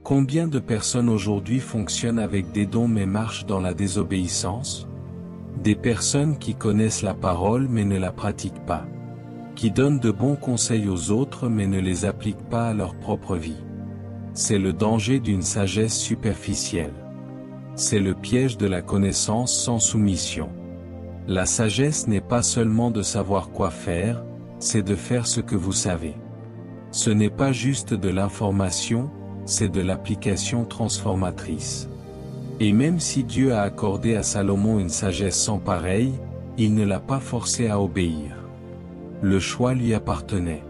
Combien de personnes aujourd'hui fonctionnent avec des dons mais marchent dans la désobéissance? Des personnes qui connaissent la parole mais ne la pratiquent pas. Qui donnent de bons conseils aux autres mais ne les appliquent pas à leur propre vie. C'est le danger d'une sagesse superficielle. C'est le piège de la connaissance sans soumission. La sagesse n'est pas seulement de savoir quoi faire, c'est de faire ce que vous savez. Ce n'est pas juste de l'information, c'est de l'application transformatrice. Et même si Dieu a accordé à Salomon une sagesse sans pareille, il ne l'a pas forcé à obéir. Le choix lui appartenait.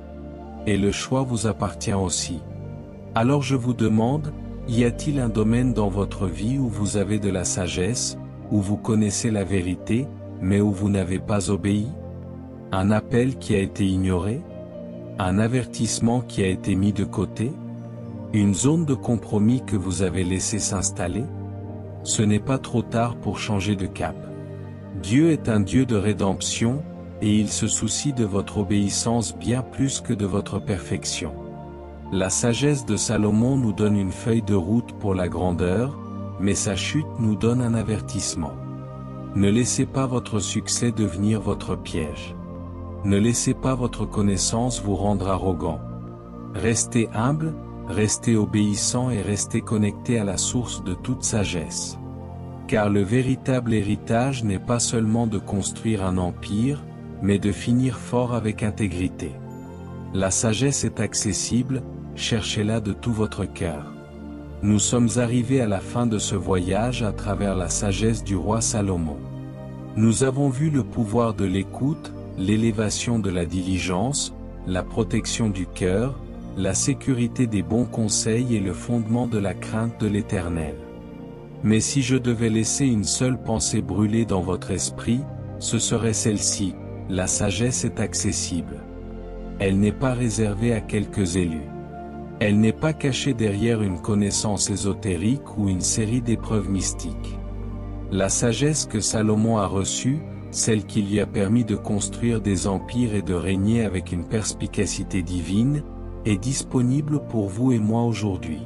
Et le choix vous appartient aussi. Alors je vous demande, y a-t-il un domaine dans votre vie où vous avez de la sagesse, où vous connaissez la vérité, mais où vous n'avez pas obéi? Un appel qui a été ignoré? Un avertissement qui a été mis de côté? Une zone de compromis que vous avez laissé s'installer? Ce n'est pas trop tard pour changer de cap. Dieu est un Dieu de rédemption, et il se soucie de votre obéissance bien plus que de votre perfection. La sagesse de Salomon nous donne une feuille de route pour la grandeur, mais sa chute nous donne un avertissement. Ne laissez pas votre succès devenir votre piège. Ne laissez pas votre connaissance vous rendre arrogant. Restez humble, restez obéissant et restez connecté à la source de toute sagesse. Car le véritable héritage n'est pas seulement de construire un empire, mais de finir fort avec intégrité. La sagesse est accessible, cherchez-la de tout votre cœur. Nous sommes arrivés à la fin de ce voyage à travers la sagesse du roi Salomon. Nous avons vu le pouvoir de l'écoute, l'élévation de la diligence, la protection du cœur, la sécurité des bons conseils et le fondement de la crainte de l'Éternel. Mais si je devais laisser une seule pensée brûler dans votre esprit, ce serait celle-ci: la sagesse est accessible. Elle n'est pas réservée à quelques élus. Elle n'est pas cachée derrière une connaissance ésotérique ou une série d'épreuves mystiques. La sagesse que Salomon a reçue, celle qui lui a permis de construire des empires et de régner avec une perspicacité divine, est disponible pour vous et moi aujourd'hui.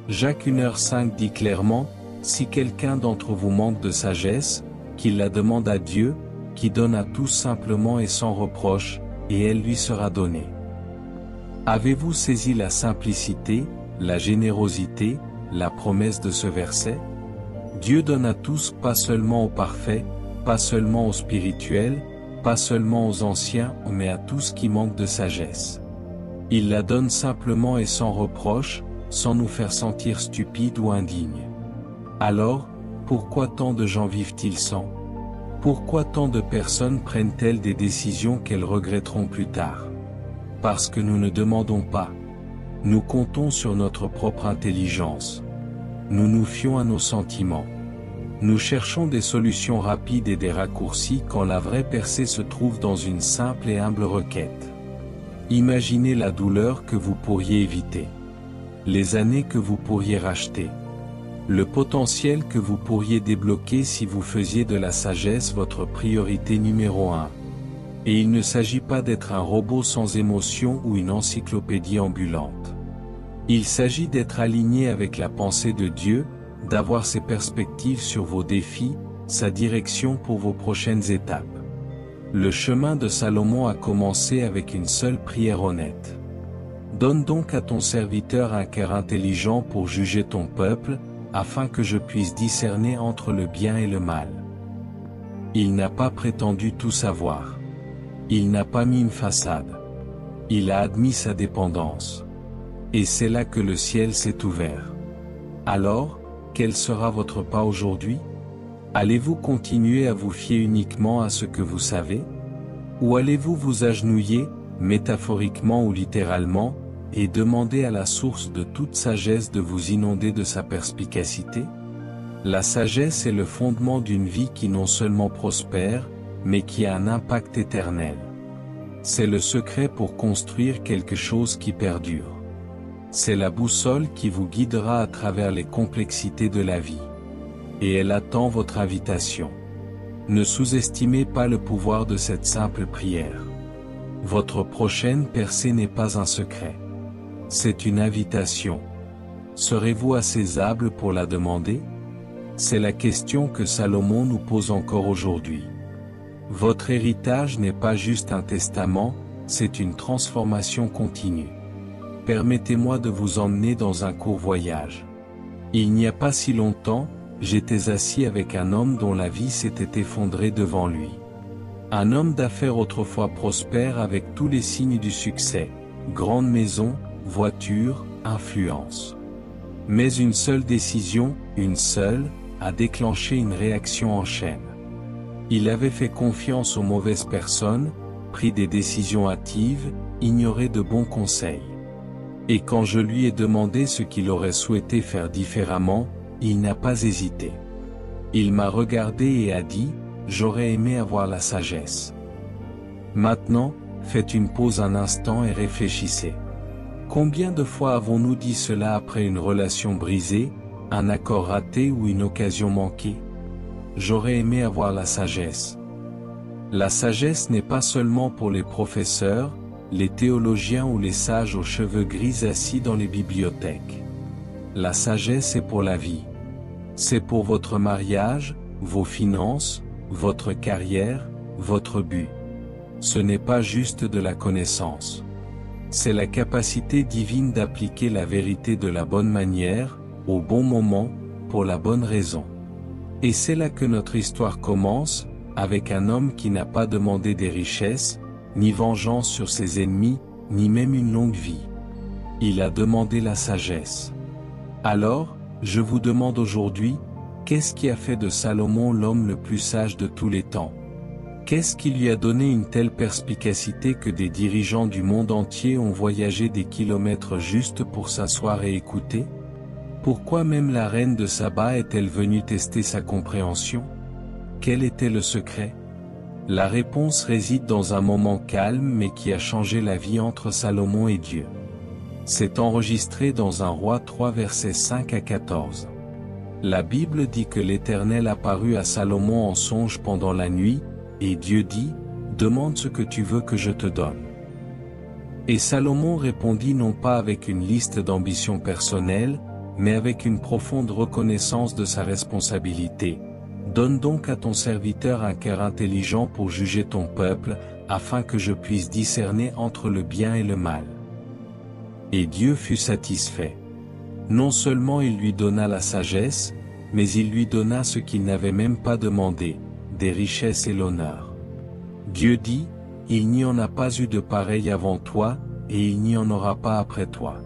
Jacques 1h5 dit clairement, si quelqu'un d'entre vous manque de sagesse, qu'il la demande à Dieu, qui donne à tous simplement et sans reproche, et elle lui sera donnée. Avez-vous saisi la simplicité, la générosité, la promesse de ce verset? Dieu donne à tous, pas seulement aux parfaits, pas seulement aux spirituels, pas seulement aux anciens, mais à tous qui manquent de sagesse. Il la donne simplement et sans reproche, sans nous faire sentir stupides ou indignes. Alors, pourquoi tant de gens vivent-ils sans? Pourquoi tant de personnes prennent-elles des décisions qu'elles regretteront plus tard? Parce que nous ne demandons pas. Nous comptons sur notre propre intelligence. Nous nous fions à nos sentiments. Nous cherchons des solutions rapides et des raccourcis quand la vraie percée se trouve dans une simple et humble requête. Imaginez la douleur que vous pourriez éviter. Les années que vous pourriez racheter. Le potentiel que vous pourriez débloquer si vous faisiez de la sagesse votre priorité numéro 1. Et il ne s'agit pas d'être un robot sans émotion ou une encyclopédie ambulante. Il s'agit d'être aligné avec la pensée de Dieu, d'avoir ses perspectives sur vos défis, sa direction pour vos prochaines étapes. Le chemin de Salomon a commencé avec une seule prière honnête. Donne donc à ton serviteur un cœur intelligent pour juger ton peuple, afin que je puisse discerner entre le bien et le mal. Il n'a pas prétendu tout savoir. Il n'a pas mis une façade. Il a admis sa dépendance. Et c'est là que le ciel s'est ouvert. Alors, quel sera votre pas aujourd'hui? Allez-vous continuer à vous fier uniquement à ce que vous savez? Ou allez-vous vous agenouiller, métaphoriquement ou littéralement, et demander à la source de toute sagesse de vous inonder de sa perspicacité? La sagesse est le fondement d'une vie qui non seulement prospère, mais qui a un impact éternel. C'est le secret pour construire quelque chose qui perdure. C'est la boussole qui vous guidera à travers les complexités de la vie. Et elle attend votre invitation. Ne sous-estimez pas le pouvoir de cette simple prière. Votre prochaine percée n'est pas un secret. C'est une invitation. Serez-vous assez humble pour la demander? C'est la question que Salomon nous pose encore aujourd'hui. Votre héritage n'est pas juste un testament, c'est une transformation continue. Permettez-moi de vous emmener dans un court voyage. Il n'y a pas si longtemps, j'étais assis avec un homme dont la vie s'était effondrée devant lui. Un homme d'affaires autrefois prospère avec tous les signes du succès, grande maison, voiture, influence. Mais une seule décision, une seule, a déclenché une réaction en chaîne. Il avait fait confiance aux mauvaises personnes, pris des décisions hâtives, ignoré de bons conseils. Et quand je lui ai demandé ce qu'il aurait souhaité faire différemment, il n'a pas hésité. Il m'a regardé et a dit, « J'aurais aimé avoir la sagesse. » Maintenant, faites une pause un instant et réfléchissez. Combien de fois avons-nous dit cela après une relation brisée, un accord raté ou une occasion manquée? J'aurais aimé avoir la sagesse. La sagesse n'est pas seulement pour les professeurs, les théologiens ou les sages aux cheveux gris assis dans les bibliothèques. La sagesse est pour la vie. C'est pour votre mariage, vos finances, votre carrière, votre but. Ce n'est pas juste de la connaissance. C'est la capacité divine d'appliquer la vérité de la bonne manière, au bon moment, pour la bonne raison. Et c'est là que notre histoire commence, avec un homme qui n'a pas demandé des richesses, ni vengeance sur ses ennemis, ni même une longue vie. Il a demandé la sagesse. Alors, je vous demande aujourd'hui, qu'est-ce qui a fait de Salomon l'homme le plus sage de tous les temps? Qu'est-ce qui lui a donné une telle perspicacité que des dirigeants du monde entier ont voyagé des kilomètres juste pour s'asseoir et écouter? Pourquoi même la reine de Saba est-elle venue tester sa compréhension? Quel était le secret? La réponse réside dans un moment calme mais qui a changé la vie entre Salomon et Dieu. C'est enregistré dans 1 Roi 3 versets 5 à 14. La Bible dit que l'Éternel apparut à Salomon en songe pendant la nuit, et Dieu dit, « Demande ce que tu veux que je te donne. » Et Salomon répondit non pas avec une liste d'ambitions personnelles, mais avec une profonde reconnaissance de sa responsabilité. « Donne donc à ton serviteur un cœur intelligent pour juger ton peuple, afin que je puisse discerner entre le bien et le mal. » Et Dieu fut satisfait. Non seulement il lui donna la sagesse, mais il lui donna ce qu'il n'avait même pas demandé, des richesses et l'honneur. Dieu dit, « Il n'y en a pas eu de pareil avant toi, et il n'y en aura pas après toi. »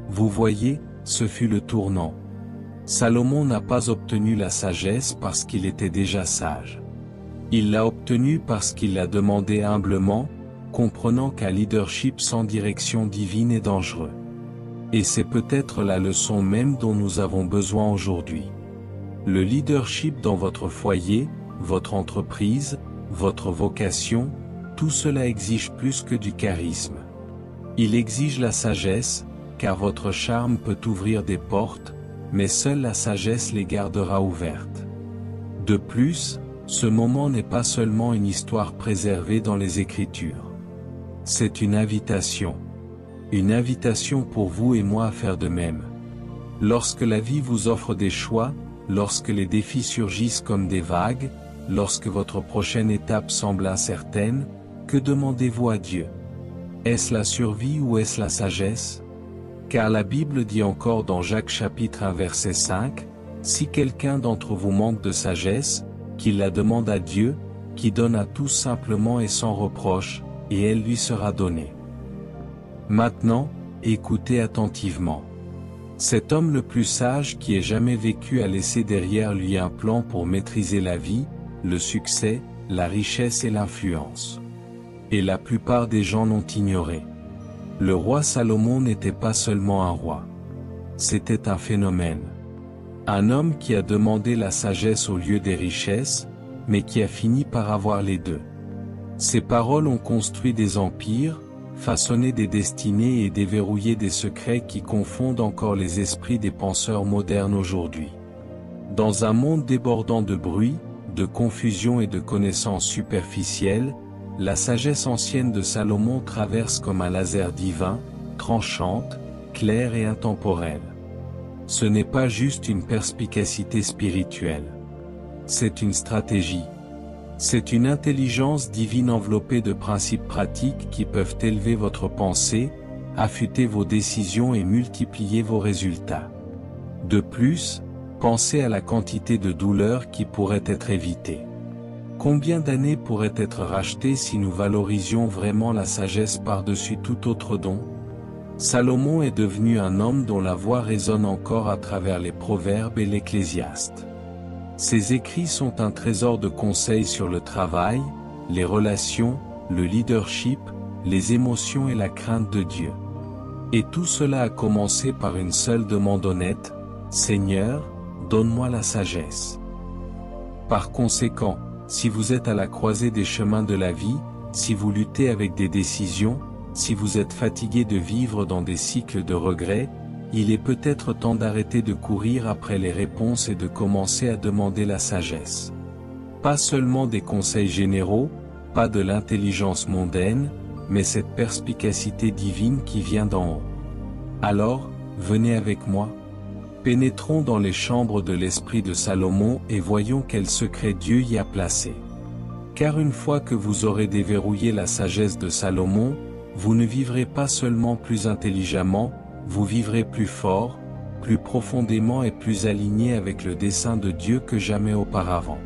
Vous voyez, ce fut le tournant. Salomon n'a pas obtenu la sagesse parce qu'il était déjà sage. Il l'a obtenue parce qu'il l'a demandé humblement, comprenant qu'un leadership sans direction divine est dangereux. Et c'est peut-être la leçon même dont nous avons besoin aujourd'hui. Le leadership dans votre foyer, votre entreprise, votre vocation, tout cela exige plus que du charisme. Il exige la sagesse, car votre charme peut ouvrir des portes, mais seule la sagesse les gardera ouvertes. De plus, ce moment n'est pas seulement une histoire préservée dans les Écritures. C'est une invitation. Une invitation pour vous et moi à faire de même. Lorsque la vie vous offre des choix, lorsque les défis surgissent comme des vagues, lorsque votre prochaine étape semble incertaine, que demandez-vous à Dieu? Est-ce la survie ou est-ce la sagesse? Car la Bible dit encore dans Jacques chapitre 1 verset 5, « Si quelqu'un d'entre vous manque de sagesse, qu'il la demande à Dieu, qui donne à tous simplement et sans reproche, et elle lui sera donnée. » Maintenant, écoutez attentivement. Cet homme le plus sage qui ait jamais vécu a laissé derrière lui un plan pour maîtriser la vie, le succès, la richesse et l'influence. Et la plupart des gens l'ont ignoré. Le roi Salomon n'était pas seulement un roi. C'était un phénomène. Un homme qui a demandé la sagesse au lieu des richesses, mais qui a fini par avoir les deux. Ses paroles ont construit des empires, façonné des destinées et déverrouillé des secrets qui confondent encore les esprits des penseurs modernes aujourd'hui. Dans un monde débordant de bruit, de confusion et de connaissances superficielles, la sagesse ancienne de Salomon traverse comme un laser divin, tranchante, claire et intemporelle. Ce n'est pas juste une perspicacité spirituelle. C'est une stratégie. C'est une intelligence divine enveloppée de principes pratiques qui peuvent élever votre pensée, affûter vos décisions et multiplier vos résultats. De plus, pensez à la quantité de douleurs qui pourrait être évitée. Combien d'années pourraient être rachetées si nous valorisions vraiment la sagesse par-dessus tout autre don? Salomon est devenu un homme dont la voix résonne encore à travers les proverbes et l'Ecclésiaste. Ses écrits sont un trésor de conseils sur le travail, les relations, le leadership, les émotions et la crainte de Dieu. Et tout cela a commencé par une seule demande honnête: Seigneur, donne-moi la sagesse. Par conséquent, si vous êtes à la croisée des chemins de la vie, si vous luttez avec des décisions, si vous êtes fatigué de vivre dans des cycles de regrets, il est peut-être temps d'arrêter de courir après les réponses et de commencer à demander la sagesse. Pas seulement des conseils généraux, pas de l'intelligence mondaine, mais cette perspicacité divine qui vient d'en haut. Alors, venez avec moi. Pénétrons dans les chambres de l'esprit de Salomon et voyons quel secret Dieu y a placé. Car une fois que vous aurez déverrouillé la sagesse de Salomon, vous ne vivrez pas seulement plus intelligemment, vous vivrez plus fort, plus profondément et plus aligné avec le dessein de Dieu que jamais auparavant.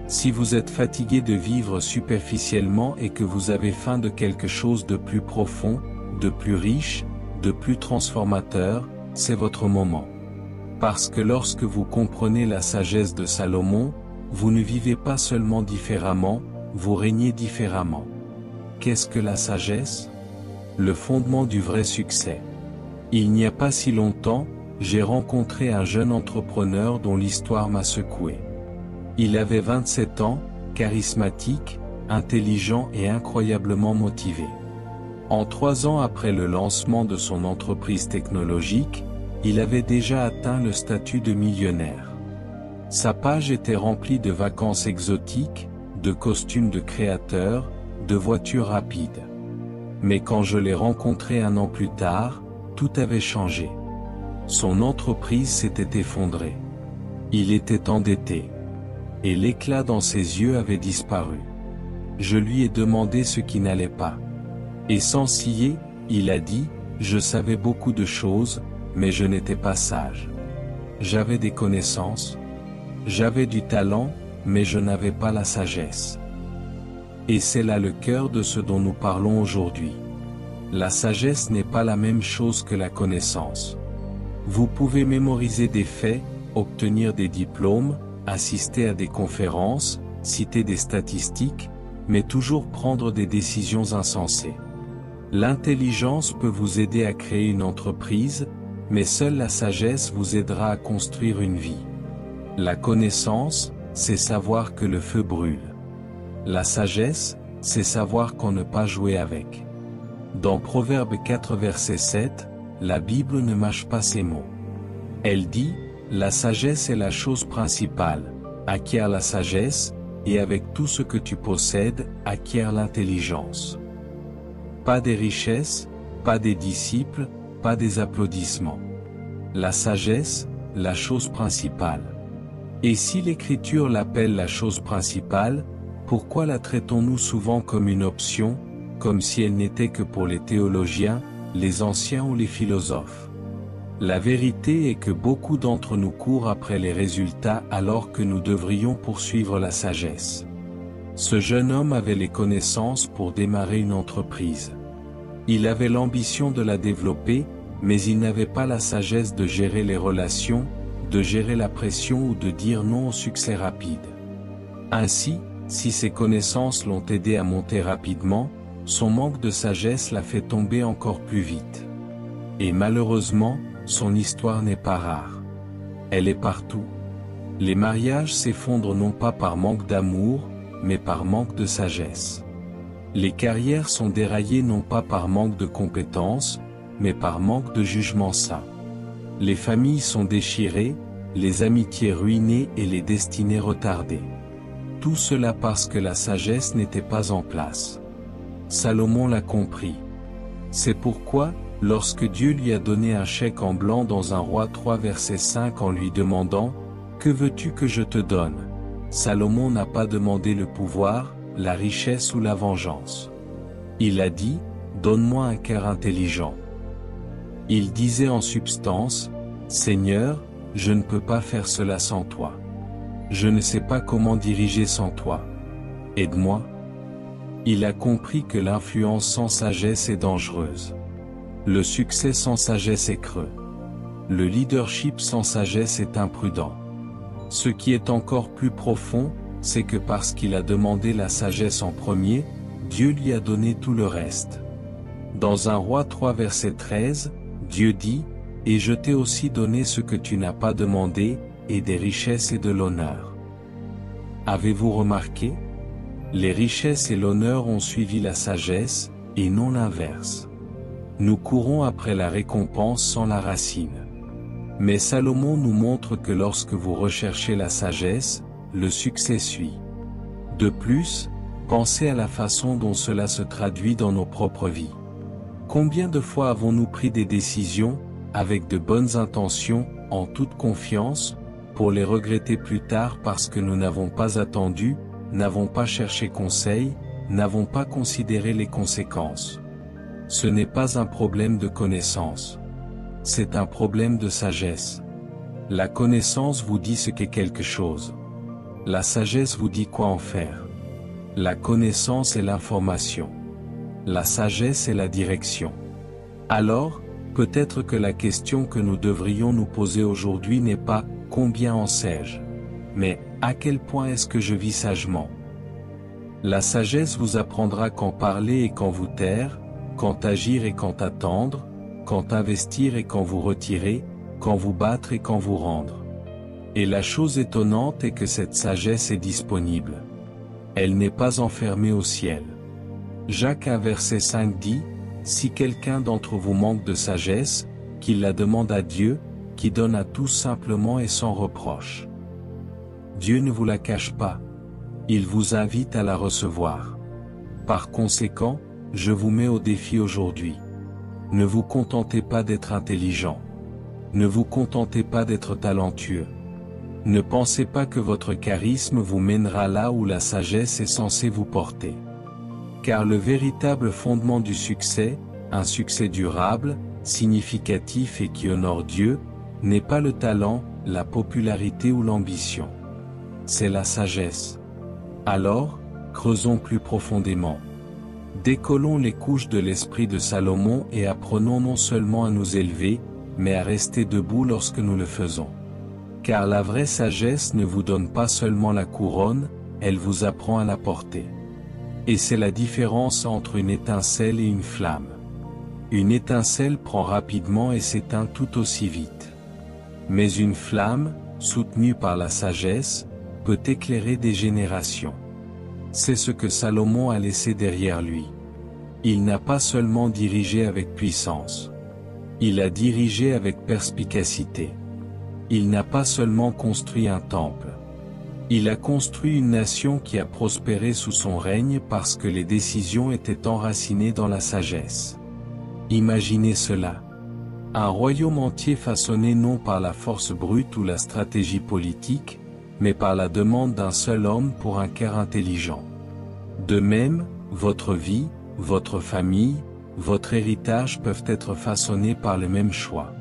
Si vous êtes fatigué de vivre superficiellement et que vous avez faim de quelque chose de plus profond, de plus riche, de plus transformateur, c'est votre moment. Parce que lorsque vous comprenez la sagesse de Salomon, vous ne vivez pas seulement différemment, vous régnez différemment. Qu'est-ce que la sagesse? Le fondement du vrai succès. Il n'y a pas si longtemps, j'ai rencontré un jeune entrepreneur dont l'histoire m'a secoué. Il avait 27 ans, charismatique, intelligent et incroyablement motivé. En 3 ans après le lancement de son entreprise technologique, il avait déjà atteint le statut de millionnaire. Sa page était remplie de vacances exotiques, de costumes de créateurs, de voitures rapides. Mais quand je l'ai rencontré 1 an plus tard, tout avait changé. Son entreprise s'était effondrée. Il était endetté. Et l'éclat dans ses yeux avait disparu. Je lui ai demandé ce qui n'allait pas. Et sans ciller, il a dit: je savais beaucoup de choses, mais je n'étais pas sage. J'avais des connaissances, j'avais du talent, mais je n'avais pas la sagesse. Et c'est là le cœur de ce dont nous parlons aujourd'hui. La sagesse n'est pas la même chose que la connaissance. Vous pouvez mémoriser des faits, obtenir des diplômes, assister à des conférences, citer des statistiques, mais toujours prendre des décisions insensées. L'intelligence peut vous aider à créer une entreprise, mais seule la sagesse vous aidera à construire une vie. La connaissance, c'est savoir que le feu brûle. La sagesse, c'est savoir qu'on ne pas jouer avec. Dans Proverbe 4 verset 7, la Bible ne mâche pas ses mots. Elle dit: la sagesse est la chose principale, acquiert la sagesse, et avec tout ce que tu possèdes, acquiert l'intelligence. Pas des richesses, pas des disciples, pas des applaudissements. La sagesse, la chose principale. Et si l'Écriture l'appelle la chose principale, pourquoi la traitons-nous souvent comme une option, comme si elle n'était que pour les théologiens, les anciens ou les philosophes? La vérité est que beaucoup d'entre nous courent après les résultats alors que nous devrions poursuivre la sagesse. Ce jeune homme avait les connaissances pour démarrer une entreprise. Il avait l'ambition de la développer, mais il n'avait pas la sagesse de gérer les relations, de gérer la pression ou de dire non au succès rapide. Ainsi, si ses connaissances l'ont aidé à monter rapidement, son manque de sagesse l'a fait tomber encore plus vite. Et malheureusement, son histoire n'est pas rare. Elle est partout. Les mariages s'effondrent non pas par manque d'amour, mais par manque de sagesse. Les carrières sont déraillées non pas par manque de compétences, mais par manque de jugement sain. Les familles sont déchirées, les amitiés ruinées et les destinées retardées. Tout cela parce que la sagesse n'était pas en place. Salomon l'a compris. C'est pourquoi, lorsque Dieu lui a donné un chèque en blanc dans un roi 3 verset 5 en lui demandant « Que veux-tu que je te donne ?» Salomon n'a pas demandé le pouvoir, la richesse ou la vengeance. Il a dit « Donne-moi un cœur intelligent ». Il disait en substance « Seigneur, je ne peux pas faire cela sans toi. Je ne sais pas comment diriger sans toi. Aide-moi. » Il a compris que l'influence sans sagesse est dangereuse. Le succès sans sagesse est creux. Le leadership sans sagesse est imprudent. Ce qui est encore plus profond, c'est que parce qu'il a demandé la sagesse en premier, Dieu lui a donné tout le reste. Dans un roi 3 verset 13, Dieu dit « Et je t'ai aussi donné ce que tu n'as pas demandé, et des richesses et de l'honneur. » Avez-vous remarqué? Les richesses et l'honneur ont suivi la sagesse, et non l'inverse. Nous courons après la récompense sans la racine. Mais Salomon nous montre que lorsque vous recherchez la sagesse, le succès suit. De plus, pensez à la façon dont cela se traduit dans nos propres vies. Combien de fois avons-nous pris des décisions, avec de bonnes intentions, en toute confiance, pour les regretter plus tard parce que nous n'avons pas attendu, n'avons pas cherché conseil, n'avons pas considéré les conséquences? Ce n'est pas un problème de connaissance. C'est un problème de sagesse. La connaissance vous dit ce qu'est quelque chose. La sagesse vous dit quoi en faire. La connaissance est l'information. La sagesse est la direction. Alors, peut-être que la question que nous devrions nous poser aujourd'hui n'est pas « Combien en sais-je ?», mais « À quel point est-ce que je vis sagement ?» La sagesse vous apprendra quand parler et quand vous taire, quand agir et quand attendre, quand investir et quand vous retirer, quand vous battre et quand vous rendre. Et la chose étonnante est que cette sagesse est disponible. Elle n'est pas enfermée au ciel. Jacques 1 verset 5 dit, « Si quelqu'un d'entre vous manque de sagesse, qu'il la demande à Dieu, qui donne à tous simplement et sans reproche. » Dieu ne vous la cache pas. Il vous invite à la recevoir. Par conséquent, je vous mets au défi aujourd'hui. Ne vous contentez pas d'être intelligent. Ne vous contentez pas d'être talentueux. Ne pensez pas que votre charisme vous mènera là où la sagesse est censée vous porter. Car le véritable fondement du succès, un succès durable, significatif et qui honore Dieu, n'est pas le talent, la popularité ou l'ambition. C'est la sagesse. Alors, creusons plus profondément. Décollons les couches de l'esprit de Salomon et apprenons non seulement à nous élever, mais à rester debout lorsque nous le faisons. Car la vraie sagesse ne vous donne pas seulement la couronne, elle vous apprend à la porter. Et c'est la différence entre une étincelle et une flamme. Une étincelle prend rapidement et s'éteint tout aussi vite. Mais une flamme, soutenue par la sagesse, peut éclairer des générations. C'est ce que Salomon a laissé derrière lui. Il n'a pas seulement dirigé avec puissance. Il a dirigé avec perspicacité. Il n'a pas seulement construit un temple. Il a construit une nation qui a prospéré sous son règne parce que les décisions étaient enracinées dans la sagesse. Imaginez cela. Un royaume entier façonné non par la force brute ou la stratégie politique, mais par la demande d'un seul homme pour un cœur intelligent. De même, votre vie, votre famille, votre héritage peuvent être façonnés par le même choix.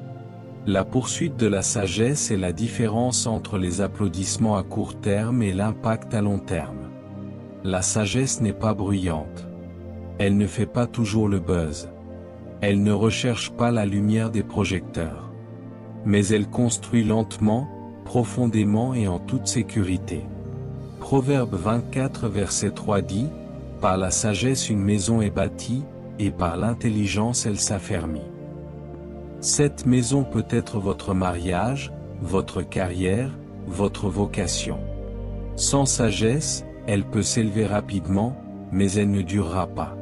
La poursuite de la sagesse est la différence entre les applaudissements à court terme et l'impact à long terme. La sagesse n'est pas bruyante. Elle ne fait pas toujours le buzz. Elle ne recherche pas la lumière des projecteurs. Mais elle construit lentement, profondément et en toute sécurité. Proverbe 24 verset 3 dit, « Par la sagesse une maison est bâtie, et par l'intelligence elle s'affermit. » Cette maison peut être votre mariage, votre carrière, votre vocation. Sans sagesse, elle peut s'élever rapidement, mais elle ne durera pas.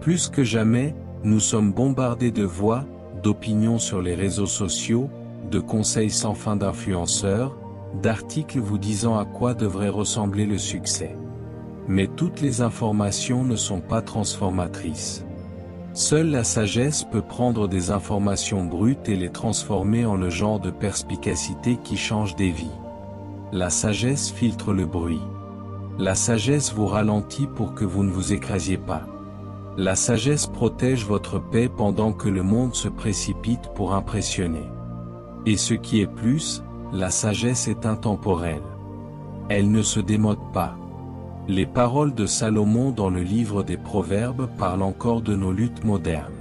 Plus que jamais, nous sommes bombardés de voix, d'opinions sur les réseaux sociaux, de conseils sans fin d'influenceurs, d'articles vous disant à quoi devrait ressembler le succès. Mais toutes les informations ne sont pas transformatrices. Seule la sagesse peut prendre des informations brutes et les transformer en le genre de perspicacité qui change des vies. La sagesse filtre le bruit. La sagesse vous ralentit pour que vous ne vous écrasiez pas. La sagesse protège votre paix pendant que le monde se précipite pour impressionner. Et ce qui est plus, la sagesse est intemporelle. Elle ne se démode pas. Les paroles de Salomon dans le livre des Proverbes parlent encore de nos luttes modernes.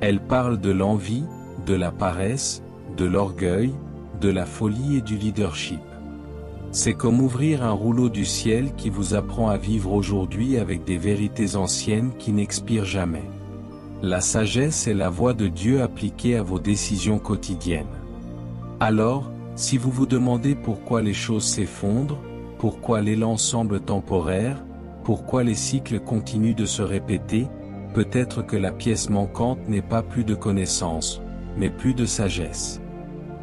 Elles parlent de l'envie, de la paresse, de l'orgueil, de la folie et du leadership. C'est comme ouvrir un rouleau du ciel qui vous apprend à vivre aujourd'hui avec des vérités anciennes qui n'expirent jamais. La sagesse est la voix de Dieu appliquée à vos décisions quotidiennes. Alors, si vous vous demandez pourquoi les choses s'effondrent, pourquoi l'élan semble temporaire, pourquoi les cycles continuent de se répéter, peut-être que la pièce manquante n'est pas plus de connaissance, mais plus de sagesse.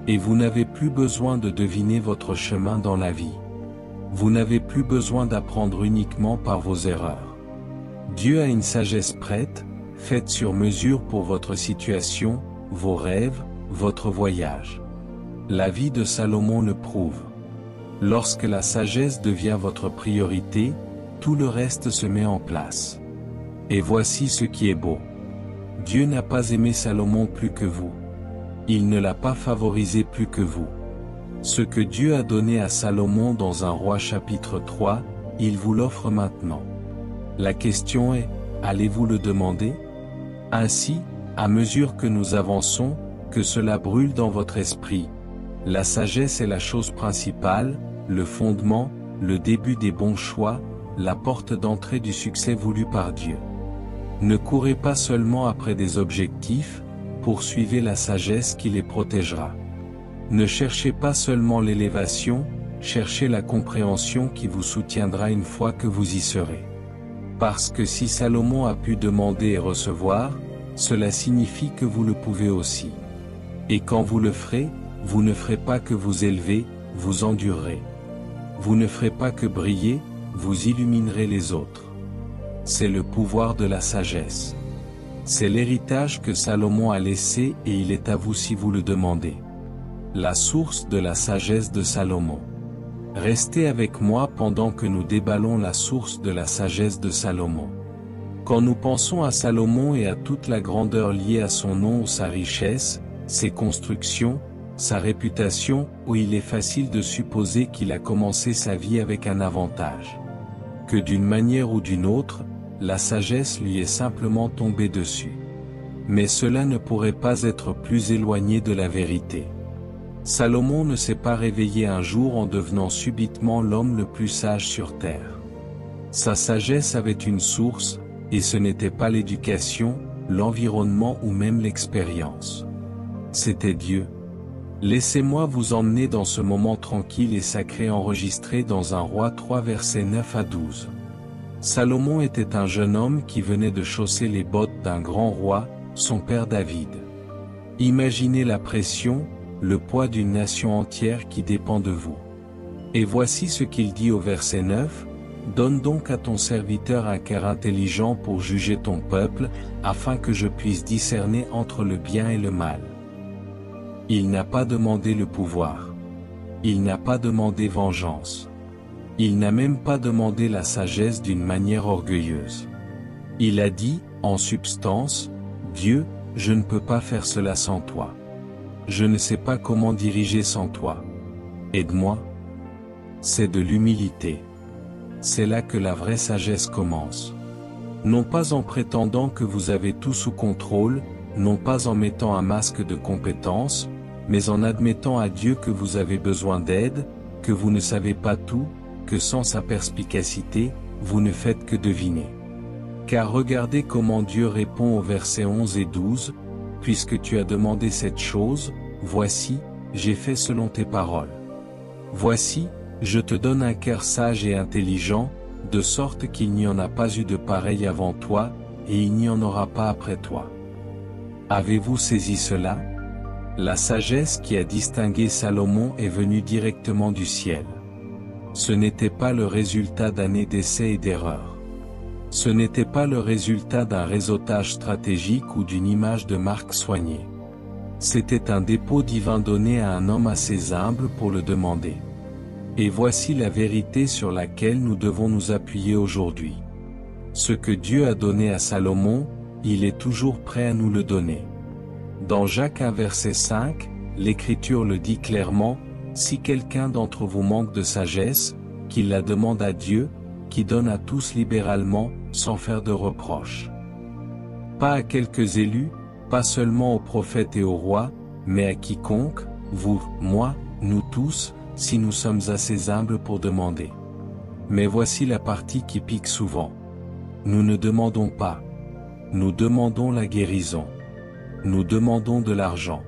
Et vous n'avez plus besoin de deviner votre chemin dans la vie. Vous n'avez plus besoin d'apprendre uniquement par vos erreurs. Dieu a une sagesse prête, faite sur mesure pour votre situation, vos rêves, votre voyage. La vie de Salomon le prouve. Lorsque la sagesse devient votre priorité, tout le reste se met en place. Et voici ce qui est beau. Dieu n'a pas aimé Salomon plus que vous. Il ne l'a pas favorisé plus que vous. Ce que Dieu a donné à Salomon dans un roi chapitre 3, il vous l'offre maintenant. La question est, allez-vous le demander? Ainsi, à mesure que nous avançons, que cela brûle dans votre esprit. La sagesse est la chose principale, le fondement, le début des bons choix, la porte d'entrée du succès voulu par Dieu. Ne courez pas seulement après des objectifs, poursuivez la sagesse qui les protégera. Ne cherchez pas seulement l'élévation, cherchez la compréhension qui vous soutiendra une fois que vous y serez. Parce que si Salomon a pu demander et recevoir, cela signifie que vous le pouvez aussi. Et quand vous le ferez, vous ne ferez pas que vous élever, vous endurerez. Vous ne ferez pas que briller, vous illuminerez les autres. C'est le pouvoir de la sagesse. C'est l'héritage que Salomon a laissé et il est à vous si vous le demandez. La source de la sagesse de Salomon. Restez avec moi pendant que nous déballons la source de la sagesse de Salomon. Quand nous pensons à Salomon et à toute la grandeur liée à son nom ou sa richesse, ses constructions, sa réputation, où il est facile de supposer qu'il a commencé sa vie avec un avantage. Que d'une manière ou d'une autre, la sagesse lui est simplement tombée dessus. Mais cela ne pourrait pas être plus éloigné de la vérité. Salomon ne s'est pas réveillé un jour en devenant subitement l'homme le plus sage sur terre. Sa sagesse avait une source, et ce n'était pas l'éducation, l'environnement ou même l'expérience. C'était Dieu. Laissez-moi vous emmener dans ce moment tranquille et sacré enregistré dans un roi 3 versets 9 à 12. Salomon était un jeune homme qui venait de chausser les bottes d'un grand roi, son père David. Imaginez la pression, le poids d'une nation entière qui dépend de vous. Et voici ce qu'il dit au verset 9, « Donne donc à ton serviteur un cœur intelligent pour juger ton peuple, afin que je puisse discerner entre le bien et le mal. » Il n'a pas demandé le pouvoir. Il n'a pas demandé vengeance. Il n'a même pas demandé la sagesse d'une manière orgueilleuse. Il a dit, en substance, « Dieu, je ne peux pas faire cela sans toi. Je ne sais pas comment diriger sans toi. Aide-moi. » C'est de l'humilité. C'est là que la vraie sagesse commence. Non pas en prétendant que vous avez tout sous contrôle, non pas en mettant un masque de compétence, mais en admettant à Dieu que vous avez besoin d'aide, que vous ne savez pas tout, que sans sa perspicacité, vous ne faites que deviner. Car regardez comment Dieu répond aux versets 11 et 12, « Puisque tu as demandé cette chose, voici, j'ai fait selon tes paroles. Voici, je te donne un cœur sage et intelligent, de sorte qu'il n'y en a pas eu de pareil avant toi, et il n'y en aura pas après toi. » Avez-vous saisi cela? La sagesse qui a distingué Salomon est venue directement du ciel. Ce n'était pas le résultat d'années d'essais et d'erreurs. Ce n'était pas le résultat d'un réseautage stratégique ou d'une image de marque soignée. C'était un dépôt divin donné à un homme assez humble pour le demander. Et voici la vérité sur laquelle nous devons nous appuyer aujourd'hui. Ce que Dieu a donné à Salomon, il est toujours prêt à nous le donner. Dans Jacques 1 verset 5, l'Écriture le dit clairement, « Si quelqu'un d'entre vous manque de sagesse, qu'il la demande à Dieu, qui donne à tous libéralement, sans faire de reproche. » Pas à quelques élus, pas seulement aux prophètes et aux rois, mais à quiconque, vous, moi, nous tous, si nous sommes assez humbles pour demander. Mais voici la partie qui pique souvent. Nous ne demandons pas. Nous demandons la guérison. Nous demandons de l'argent.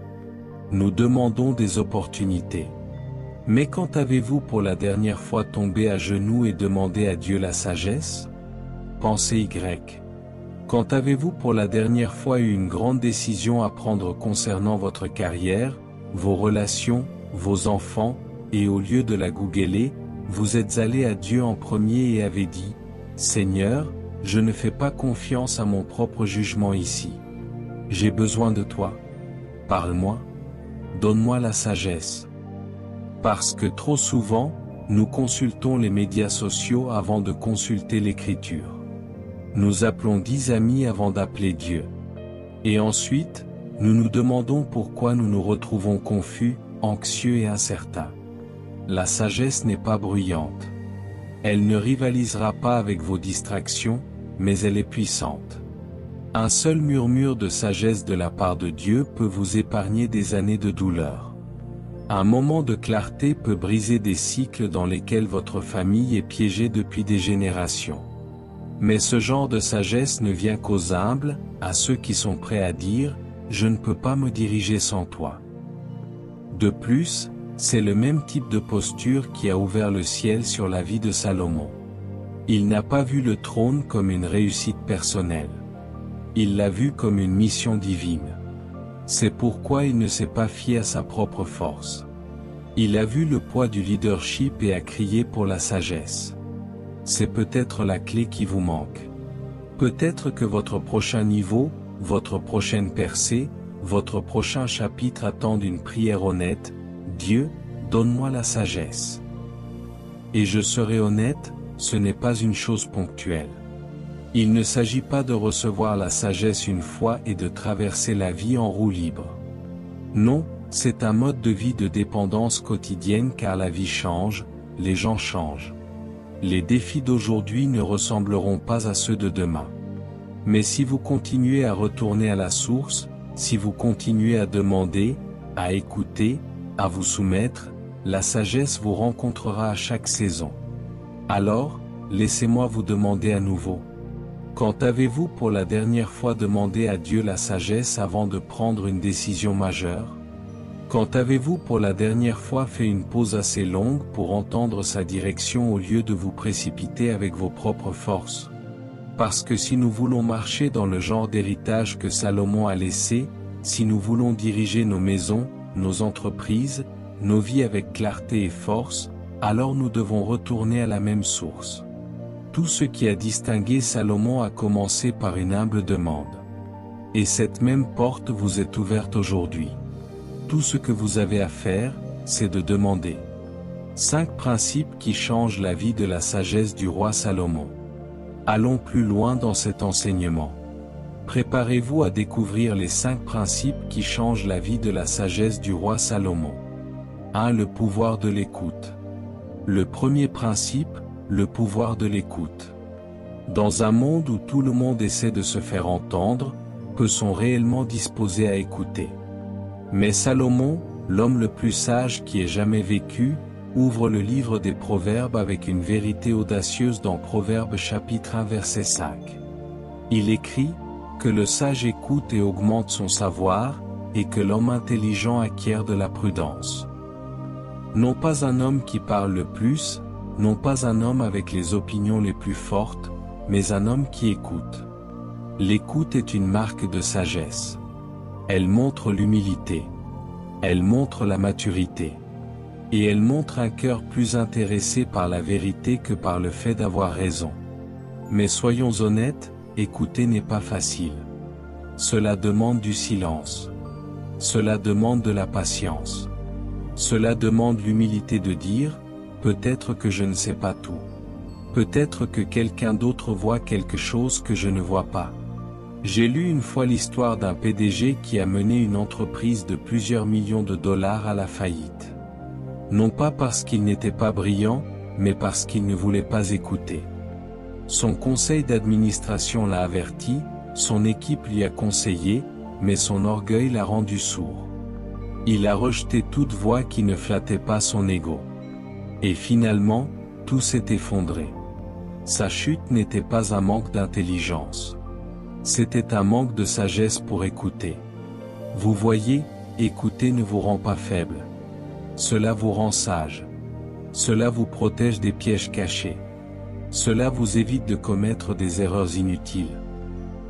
Nous demandons des opportunités. Mais quand avez-vous pour la dernière fois tombé à genoux et demandé à Dieu la sagesse? Pensez Y. Quand avez-vous pour la dernière fois eu une grande décision à prendre concernant votre carrière, vos relations, vos enfants, et au lieu de la googler, vous êtes allé à Dieu en premier et avez dit, « Seigneur, je ne fais pas confiance à mon propre jugement ici. J'ai besoin de toi. Parle-moi. Donne-moi la sagesse. » Parce que trop souvent, nous consultons les médias sociaux avant de consulter l'Écriture. Nous appelons 10 amis avant d'appeler Dieu. Et ensuite, nous nous demandons pourquoi nous nous retrouvons confus, anxieux et incertains. La sagesse n'est pas bruyante. Elle ne rivalisera pas avec vos distractions, mais elle est puissante. Un seul murmure de sagesse de la part de Dieu peut vous épargner des années de douleur. Un moment de clarté peut briser des cycles dans lesquels votre famille est piégée depuis des générations. Mais ce genre de sagesse ne vient qu'aux humbles, à ceux qui sont prêts à dire « Je ne peux pas me diriger sans toi ». De plus, c'est le même type de posture qui a ouvert le ciel sur la vie de Salomon. Il n'a pas vu le trône comme une réussite personnelle. Il l'a vu comme une mission divine. C'est pourquoi il ne s'est pas fié à sa propre force. Il a vu le poids du leadership et a crié pour la sagesse. C'est peut-être la clé qui vous manque. Peut-être que votre prochain niveau, votre prochaine percée, votre prochain chapitre attendent une prière honnête, « Dieu, donne-moi la sagesse. » Et je serai honnête, ce n'est pas une chose ponctuelle. Il ne s'agit pas de recevoir la sagesse une fois et de traverser la vie en roue libre. Non, c'est un mode de vie de dépendance quotidienne car la vie change, les gens changent. Les défis d'aujourd'hui ne ressembleront pas à ceux de demain. Mais si vous continuez à retourner à la source, si vous continuez à demander, à écouter, à vous soumettre, la sagesse vous rencontrera à chaque saison. Alors, laissez-moi vous demander à nouveau. Quand avez-vous pour la dernière fois demandé à Dieu la sagesse avant de prendre une décision majeure? Quand avez-vous pour la dernière fois fait une pause assez longue pour entendre sa direction au lieu de vous précipiter avec vos propres forces? Parce que si nous voulons marcher dans le genre d'héritage que Salomon a laissé, si nous voulons diriger nos maisons, nos entreprises, nos vies avec clarté et force, alors nous devons retourner à la même source. Tout ce qui a distingué Salomon a commencé par une humble demande. Et cette même porte vous est ouverte aujourd'hui. Tout ce que vous avez à faire, c'est de demander. 5 principes qui changent la vie de la sagesse du roi Salomon. Allons plus loin dans cet enseignement. Préparez-vous à découvrir les 5 principes qui changent la vie de la sagesse du roi Salomon. 1. Le pouvoir de l'écoute. Le premier principe, le pouvoir de l'écoute. Dans un monde où tout le monde essaie de se faire entendre, peu sont réellement disposés à écouter. Mais Salomon, l'homme le plus sage qui ait jamais vécu, ouvre le livre des Proverbes avec une vérité audacieuse dans Proverbes chapitre 1 verset 5. Il écrit, que le sage écoute et augmente son savoir, et que l'homme intelligent acquiert de la prudence. Non pas un homme qui parle le plus, non pas un homme avec les opinions les plus fortes, mais un homme qui écoute. L'écoute est une marque de sagesse. Elle montre l'humilité. Elle montre la maturité. Et elle montre un cœur plus intéressé par la vérité que par le fait d'avoir raison. Mais soyons honnêtes, écouter n'est pas facile. Cela demande du silence. Cela demande de la patience. Cela demande l'humilité de dire, peut-être que je ne sais pas tout. Peut-être que quelqu'un d'autre voit quelque chose que je ne vois pas. J'ai lu une fois l'histoire d'un PDG qui a mené une entreprise de plusieurs millions de dollars à la faillite. Non pas parce qu'il n'était pas brillant, mais parce qu'il ne voulait pas écouter. Son conseil d'administration l'a averti, son équipe lui a conseillé, mais son orgueil l'a rendu sourd. Il a rejeté toute voix qui ne flattait pas son ego. Et finalement, tout s'est effondré. Sa chute n'était pas un manque d'intelligence. C'était un manque de sagesse pour écouter. Vous voyez, écouter ne vous rend pas faible. Cela vous rend sage. Cela vous protège des pièges cachés. Cela vous évite de commettre des erreurs inutiles.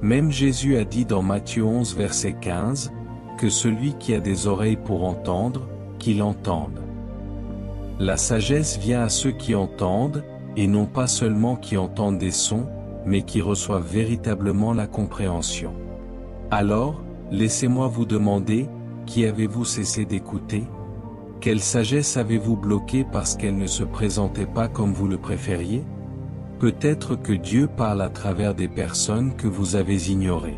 Même Jésus a dit dans Matthieu 11 verset 15, que celui qui a des oreilles pour entendre, qu'il entende. La sagesse vient à ceux qui entendent, et non pas seulement qui entendent des sons, mais qui reçoivent véritablement la compréhension. Alors, laissez-moi vous demander, qui avez-vous cessé d'écouter? Quelle sagesse avez-vous bloquée parce qu'elle ne se présentait pas comme vous le préfériez? Peut-être que Dieu parle à travers des personnes que vous avez ignorées.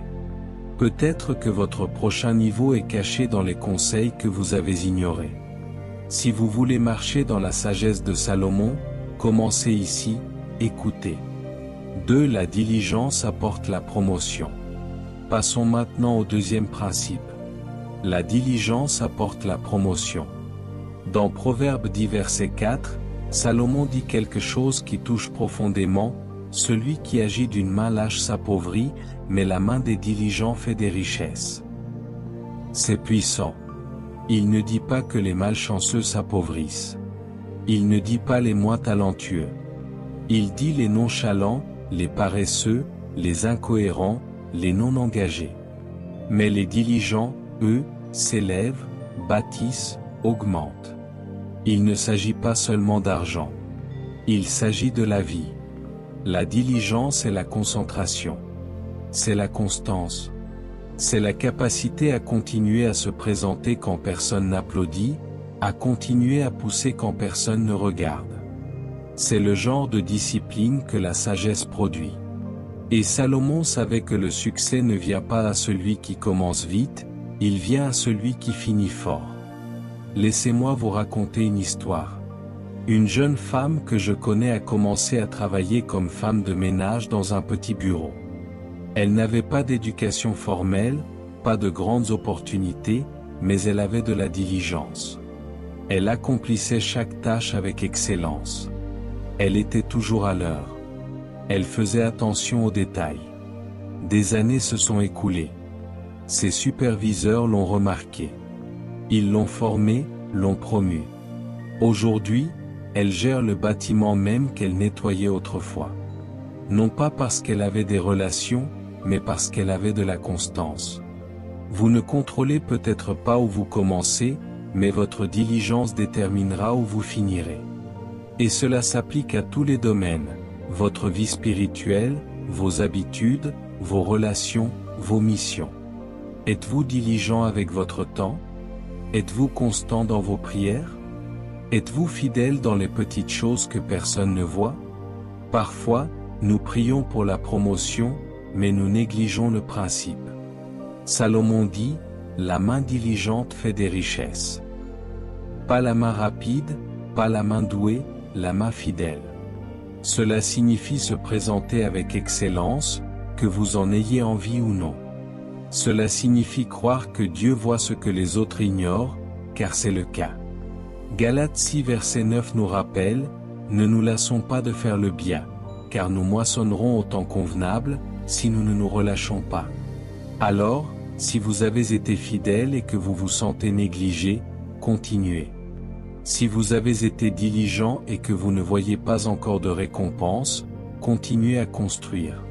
Peut-être que votre prochain niveau est caché dans les conseils que vous avez ignorés. Si vous voulez marcher dans la sagesse de Salomon, commencez ici, écoutez. 2. La diligence apporte la promotion. Passons maintenant au deuxième principe. La diligence apporte la promotion. Dans Proverbe 10 verset 4, Salomon dit quelque chose qui touche profondément, « Celui qui agit d'une main lâche s'appauvrit, mais la main des diligents fait des richesses. » C'est puissant. Il ne dit pas que les malchanceux s'appauvrissent. Il ne dit pas les moins talentueux. Il dit les nonchalants, les paresseux, les incohérents, les non engagés. Mais les diligents, eux, s'élèvent, bâtissent, augmentent. Il ne s'agit pas seulement d'argent. Il s'agit de la vie. La diligence est la concentration. C'est la constance. C'est la capacité à continuer à se présenter quand personne n'applaudit, à continuer à pousser quand personne ne regarde. C'est le genre de discipline que la sagesse produit. Et Salomon savait que le succès ne vient pas à celui qui commence vite, il vient à celui qui finit fort. Laissez-moi vous raconter une histoire. Une jeune femme que je connais a commencé à travailler comme femme de ménage dans un petit bureau. Elle n'avait pas d'éducation formelle, pas de grandes opportunités, mais elle avait de la diligence. Elle accomplissait chaque tâche avec excellence. Elle était toujours à l'heure. Elle faisait attention aux détails. Des années se sont écoulées. Ses superviseurs l'ont remarqué. Ils l'ont formée, l'ont promue. Aujourd'hui, elle gère le bâtiment même qu'elle nettoyait autrefois. Non pas parce qu'elle avait des relations, mais parce qu'elle avait de la constance. Vous ne contrôlez peut-être pas où vous commencez, mais votre diligence déterminera où vous finirez. Et cela s'applique à tous les domaines, votre vie spirituelle, vos habitudes, vos relations, vos missions. Êtes-vous diligent avec votre temps? Êtes-vous constant dans vos prières? Êtes-vous fidèle dans les petites choses que personne ne voit? Parfois, nous prions pour la promotion, mais nous négligeons le principe. Salomon dit, « La main diligente fait des richesses. » Pas la main rapide, pas la main douée, la main fidèle. Cela signifie se présenter avec excellence, que vous en ayez envie ou non. Cela signifie croire que Dieu voit ce que les autres ignorent, car c'est le cas. Galates 6 verset 9 nous rappelle, « Ne nous lassons pas de faire le bien, car nous moissonnerons au temps convenable, si nous ne nous relâchons pas. » Alors, si vous avez été fidèle et que vous vous sentez négligé, continuez. Si vous avez été diligent et que vous ne voyez pas encore de récompense, continuez à construire.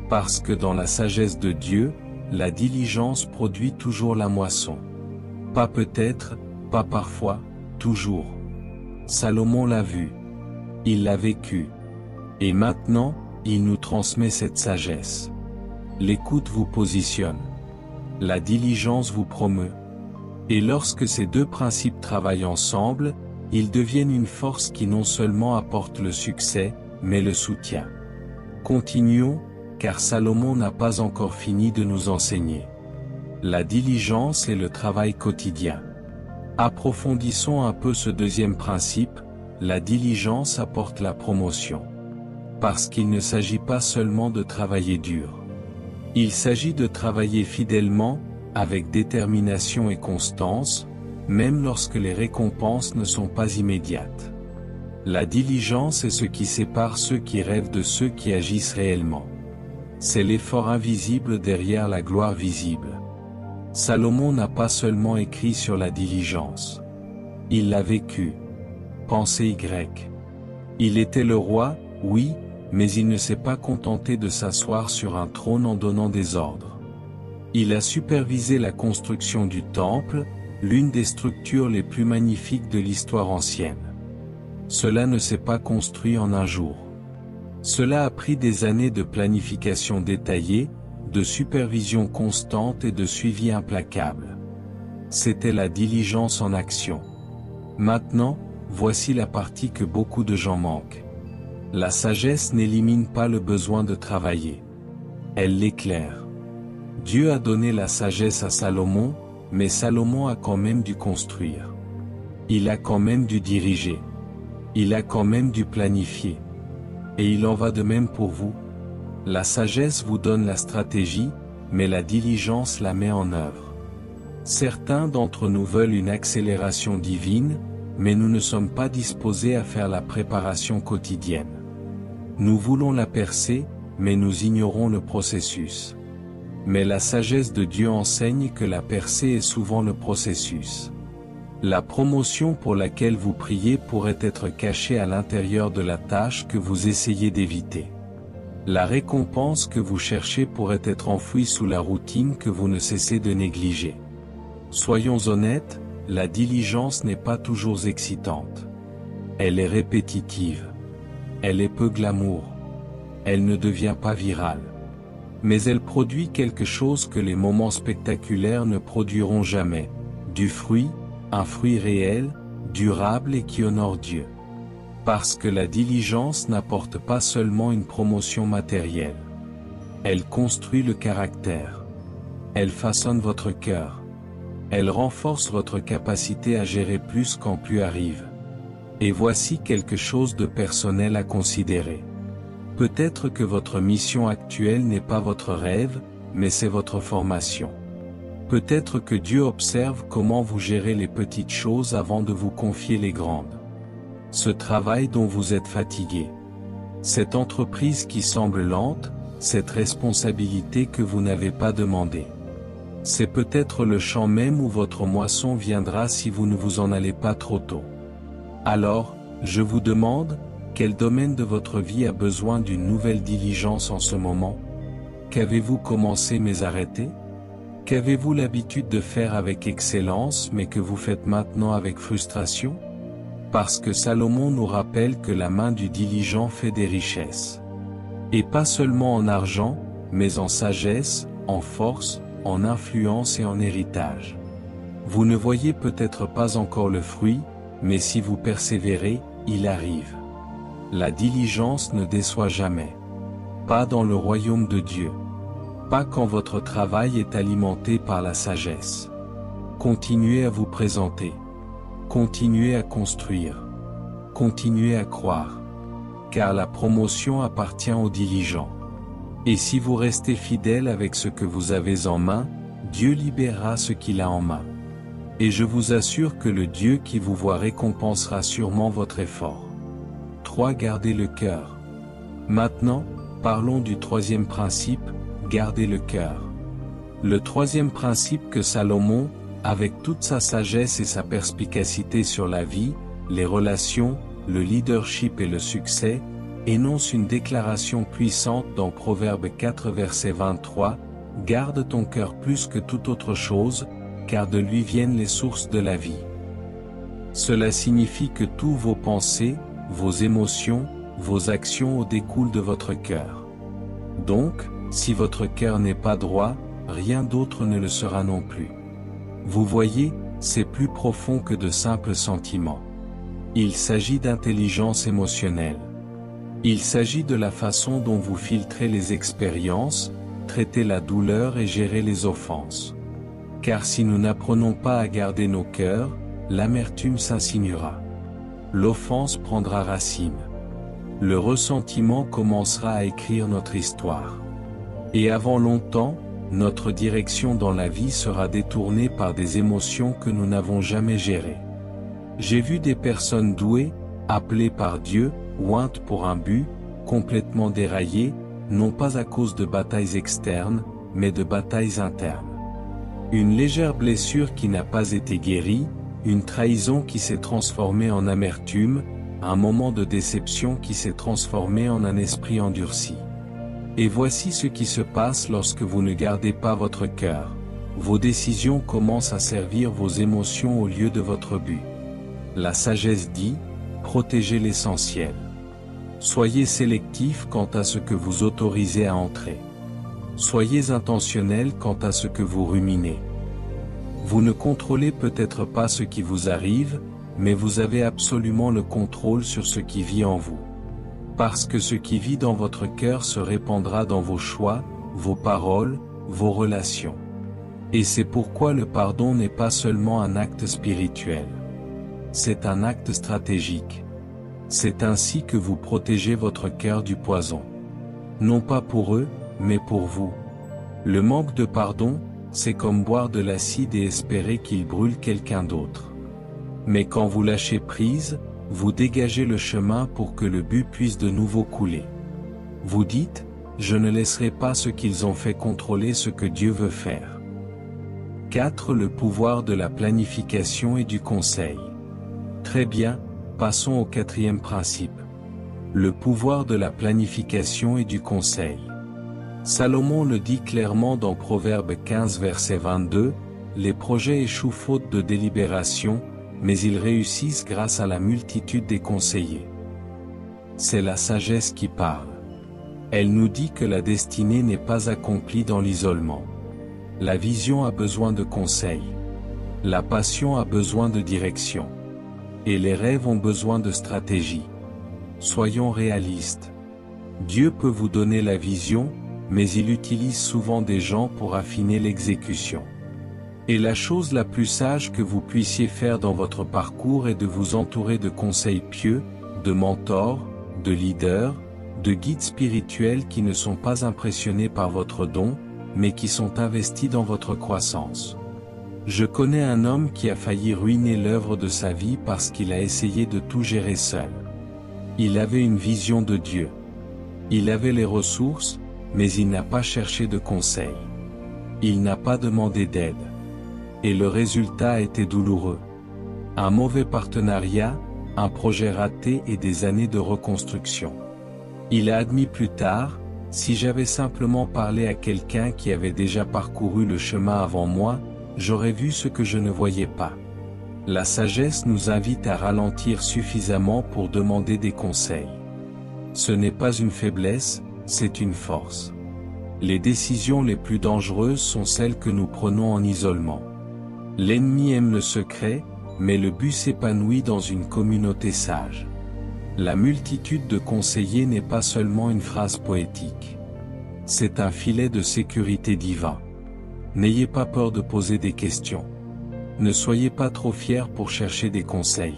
Parce que dans la sagesse de Dieu, la diligence produit toujours la moisson. Pas peut-être, pas parfois, toujours. Salomon l'a vu. Il l'a vécu. Et maintenant, il nous transmet cette sagesse. L'écoute vous positionne. La diligence vous promeut. Et lorsque ces deux principes travaillent ensemble, ils deviennent une force qui non seulement apporte le succès, mais le soutient. Continuons, car Salomon n'a pas encore fini de nous enseigner la diligence et le travail quotidien. Approfondissons un peu ce deuxième principe, la diligence apporte la promotion. Parce qu'il ne s'agit pas seulement de travailler dur. Il s'agit de travailler fidèlement, avec détermination et constance, même lorsque les récompenses ne sont pas immédiates. La diligence est ce qui sépare ceux qui rêvent de ceux qui agissent réellement. C'est l'effort invisible derrière la gloire visible. Salomon n'a pas seulement écrit sur la diligence. Il l'a vécu. Pensée Y. Il était le roi, oui, mais il ne s'est pas contenté de s'asseoir sur un trône en donnant des ordres. Il a supervisé la construction du temple, l'une des structures les plus magnifiques de l'histoire ancienne. Cela ne s'est pas construit en un jour. Cela a pris des années de planification détaillée, de supervision constante et de suivi implacable. C'était la diligence en action. Maintenant, voici la partie que beaucoup de gens manquent. La sagesse n'élimine pas le besoin de travailler. Elle l'éclaire. Dieu a donné la sagesse à Salomon, mais Salomon a quand même dû construire. Il a quand même dû diriger. Il a quand même dû planifier. Et il en va de même pour vous. La sagesse vous donne la stratégie, mais la diligence la met en œuvre. Certains d'entre nous veulent une accélération divine, mais nous ne sommes pas disposés à faire la préparation quotidienne. Nous voulons la percer, mais nous ignorons le processus. Mais la sagesse de Dieu enseigne que la percée est souvent le processus. La promotion pour laquelle vous priez pourrait être cachée à l'intérieur de la tâche que vous essayez d'éviter. La récompense que vous cherchez pourrait être enfouie sous la routine que vous ne cessez de négliger. Soyons honnêtes, la diligence n'est pas toujours excitante. Elle est répétitive. Elle est peu glamour. Elle ne devient pas virale. Mais elle produit quelque chose que les moments spectaculaires ne produiront jamais, du fruit, un fruit réel, durable et qui honore Dieu. Parce que la diligence n'apporte pas seulement une promotion matérielle. Elle construit le caractère. Elle façonne votre cœur. Elle renforce votre capacité à gérer plus quand plus arrive. Et voici quelque chose de personnel à considérer. Peut-être que votre mission actuelle n'est pas votre rêve, mais c'est votre formation. Peut-être que Dieu observe comment vous gérez les petites choses avant de vous confier les grandes. Ce travail dont vous êtes fatigué. Cette entreprise qui semble lente, cette responsabilité que vous n'avez pas demandée. C'est peut-être le champ même où votre moisson viendra si vous ne vous en allez pas trop tôt. Alors, je vous demande, quel domaine de votre vie a besoin d'une nouvelle diligence en ce moment? Qu'avez-vous commencé mais arrêté? Qu'avez-vous l'habitude de faire avec excellence mais que vous faites maintenant avec frustration? Parce que Salomon nous rappelle que la main du diligent fait des richesses. Et pas seulement en argent, mais en sagesse, en force, en influence et en héritage. Vous ne voyez peut-être pas encore le fruit, mais si vous persévérez, il arrive. La diligence ne déçoit jamais. Pas dans le royaume de Dieu. Pas quand votre travail est alimenté par la sagesse. Continuez à vous présenter. Continuez à construire. Continuez à croire. Car la promotion appartient aux diligents. Et si vous restez fidèle avec ce que vous avez en main, Dieu libérera ce qu'il a en main. Et je vous assure que le Dieu qui vous voit récompensera sûrement votre effort. 3. Gardez le cœur. Maintenant, parlons du troisième principe, gardez le cœur. Le troisième principe que Salomon, avec toute sa sagesse et sa perspicacité sur la vie, les relations, le leadership et le succès, énonce une déclaration puissante dans Proverbe 4 verset 23, « Garde ton cœur plus que toute autre chose, car de lui viennent les sources de la vie. » Cela signifie que tous vos pensées, vos émotions, vos actions en découlent de votre cœur. Donc, si votre cœur n'est pas droit, rien d'autre ne le sera non plus. Vous voyez, c'est plus profond que de simples sentiments. Il s'agit d'intelligence émotionnelle. Il s'agit de la façon dont vous filtrez les expériences, traitez la douleur et gérez les offenses. Car si nous n'apprenons pas à garder nos cœurs, l'amertume s'insinuera. L'offense prendra racine. Le ressentiment commencera à écrire notre histoire. Et avant longtemps, notre direction dans la vie sera détournée par des émotions que nous n'avons jamais gérées. J'ai vu des personnes douées, appelées par Dieu, ointes pour un but, complètement déraillées, non pas à cause de batailles externes, mais de batailles internes. Une légère blessure qui n'a pas été guérie, une trahison qui s'est transformée en amertume, un moment de déception qui s'est transformé en un esprit endurci. Et voici ce qui se passe lorsque vous ne gardez pas votre cœur. Vos décisions commencent à servir vos émotions au lieu de votre but. La sagesse dit, protégez l'essentiel. Soyez sélectif quant à ce que vous autorisez à entrer. Soyez intentionnel quant à ce que vous ruminez. Vous ne contrôlez peut-être pas ce qui vous arrive, mais vous avez absolument le contrôle sur ce qui vit en vous. Parce que ce qui vit dans votre cœur se répandra dans vos choix, vos paroles, vos relations. Et c'est pourquoi le pardon n'est pas seulement un acte spirituel. C'est un acte stratégique. C'est ainsi que vous protégez votre cœur du poison. Non pas pour eux, mais pour vous. Le manque de pardon, c'est comme boire de l'acide et espérer qu'il brûle quelqu'un d'autre. Mais quand vous lâchez prise, vous dégagez le chemin pour que le but puisse de nouveau couler. Vous dites, je ne laisserai pas ce qu'ils ont fait contrôler ce que Dieu veut faire. 4. Le pouvoir de la planification et du conseil. Très bien, passons au 4e principe. Le pouvoir de la planification et du conseil. Salomon le dit clairement dans Proverbe 15 verset 22, « Les projets échouent faute de délibération, mais ils réussissent grâce à la multitude des conseillers. » C'est la sagesse qui parle. Elle nous dit que la destinée n'est pas accomplie dans l'isolement. La vision a besoin de conseils. La passion a besoin de direction. Et les rêves ont besoin de stratégie. Soyons réalistes. Dieu peut vous donner la vision, mais il utilise souvent des gens pour affiner l'exécution. Et la chose la plus sage que vous puissiez faire dans votre parcours est de vous entourer de conseils pieux, de mentors, de leaders, de guides spirituels qui ne sont pas impressionnés par votre don, mais qui sont investis dans votre croissance. Je connais un homme qui a failli ruiner l'œuvre de sa vie parce qu'il a essayé de tout gérer seul. Il avait une vision de Dieu. Il avait les ressources, mais il n'a pas cherché de conseil. Il n'a pas demandé d'aide. Et le résultat a été douloureux. Un mauvais partenariat, un projet raté et des années de reconstruction. Il a admis plus tard, si j'avais simplement parlé à quelqu'un qui avait déjà parcouru le chemin avant moi, j'aurais vu ce que je ne voyais pas. La sagesse nous invite à ralentir suffisamment pour demander des conseils. Ce n'est pas une faiblesse, c'est une force. Les décisions les plus dangereuses sont celles que nous prenons en isolement. L'ennemi aime le secret, mais le but s'épanouit dans une communauté sage. La multitude de conseillers n'est pas seulement une phrase poétique. C'est un filet de sécurité divin. N'ayez pas peur de poser des questions. Ne soyez pas trop fiers pour chercher des conseils.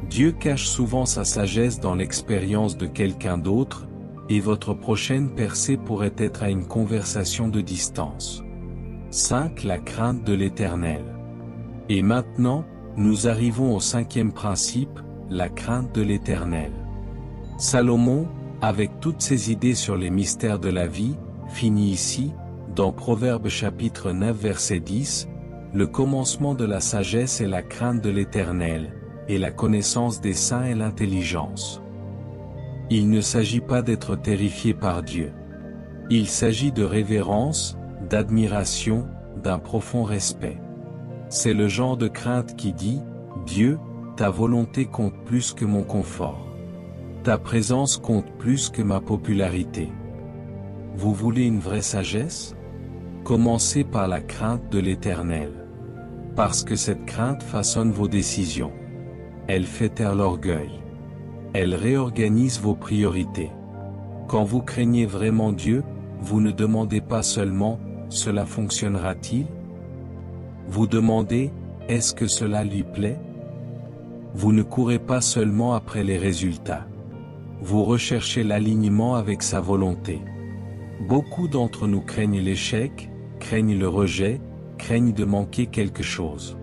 Dieu cache souvent sa sagesse dans l'expérience de quelqu'un d'autre, et votre prochaine percée pourrait être à une conversation de distance. 5. La crainte de l'Éternel. Et maintenant, nous arrivons au 5e principe, la crainte de l'Éternel. Salomon, avec toutes ses idées sur les mystères de la vie, finit ici, dans Proverbes chapitre 9 verset 10, le commencement de la sagesse est la crainte de l'Éternel, et la connaissance des saints est l'intelligence. Il ne s'agit pas d'être terrifié par Dieu. Il s'agit de révérence, d'admiration, d'un profond respect. C'est le genre de crainte qui dit, Dieu, ta volonté compte plus que mon confort. Ta présence compte plus que ma popularité. Vous voulez une vraie sagesse? Commencez par la crainte de l'Éternel. Parce que cette crainte façonne vos décisions. Elle fait taire l'orgueil. Elle réorganise vos priorités. Quand vous craignez vraiment Dieu, vous ne demandez pas seulement « Cela fonctionnera-t-il » Vous demandez « Est-ce que cela lui plaît » Vous ne courez pas seulement après les résultats. Vous recherchez l'alignement avec sa volonté. Beaucoup d'entre nous craignent l'échec, craignent le rejet, craignent de manquer quelque chose.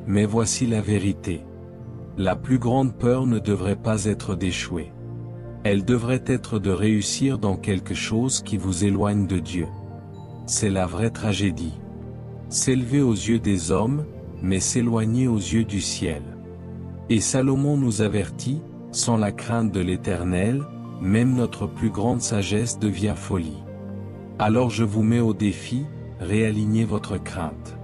Mais voici la vérité. La plus grande peur ne devrait pas être d'échouer. Elle devrait être de réussir dans quelque chose qui vous éloigne de Dieu. C'est la vraie tragédie. S'élever aux yeux des hommes, mais s'éloigner aux yeux du ciel. Et Salomon nous avertit, sans la crainte de l'Éternel, même notre plus grande sagesse devient folie. Alors je vous mets au défi, réalignez votre crainte.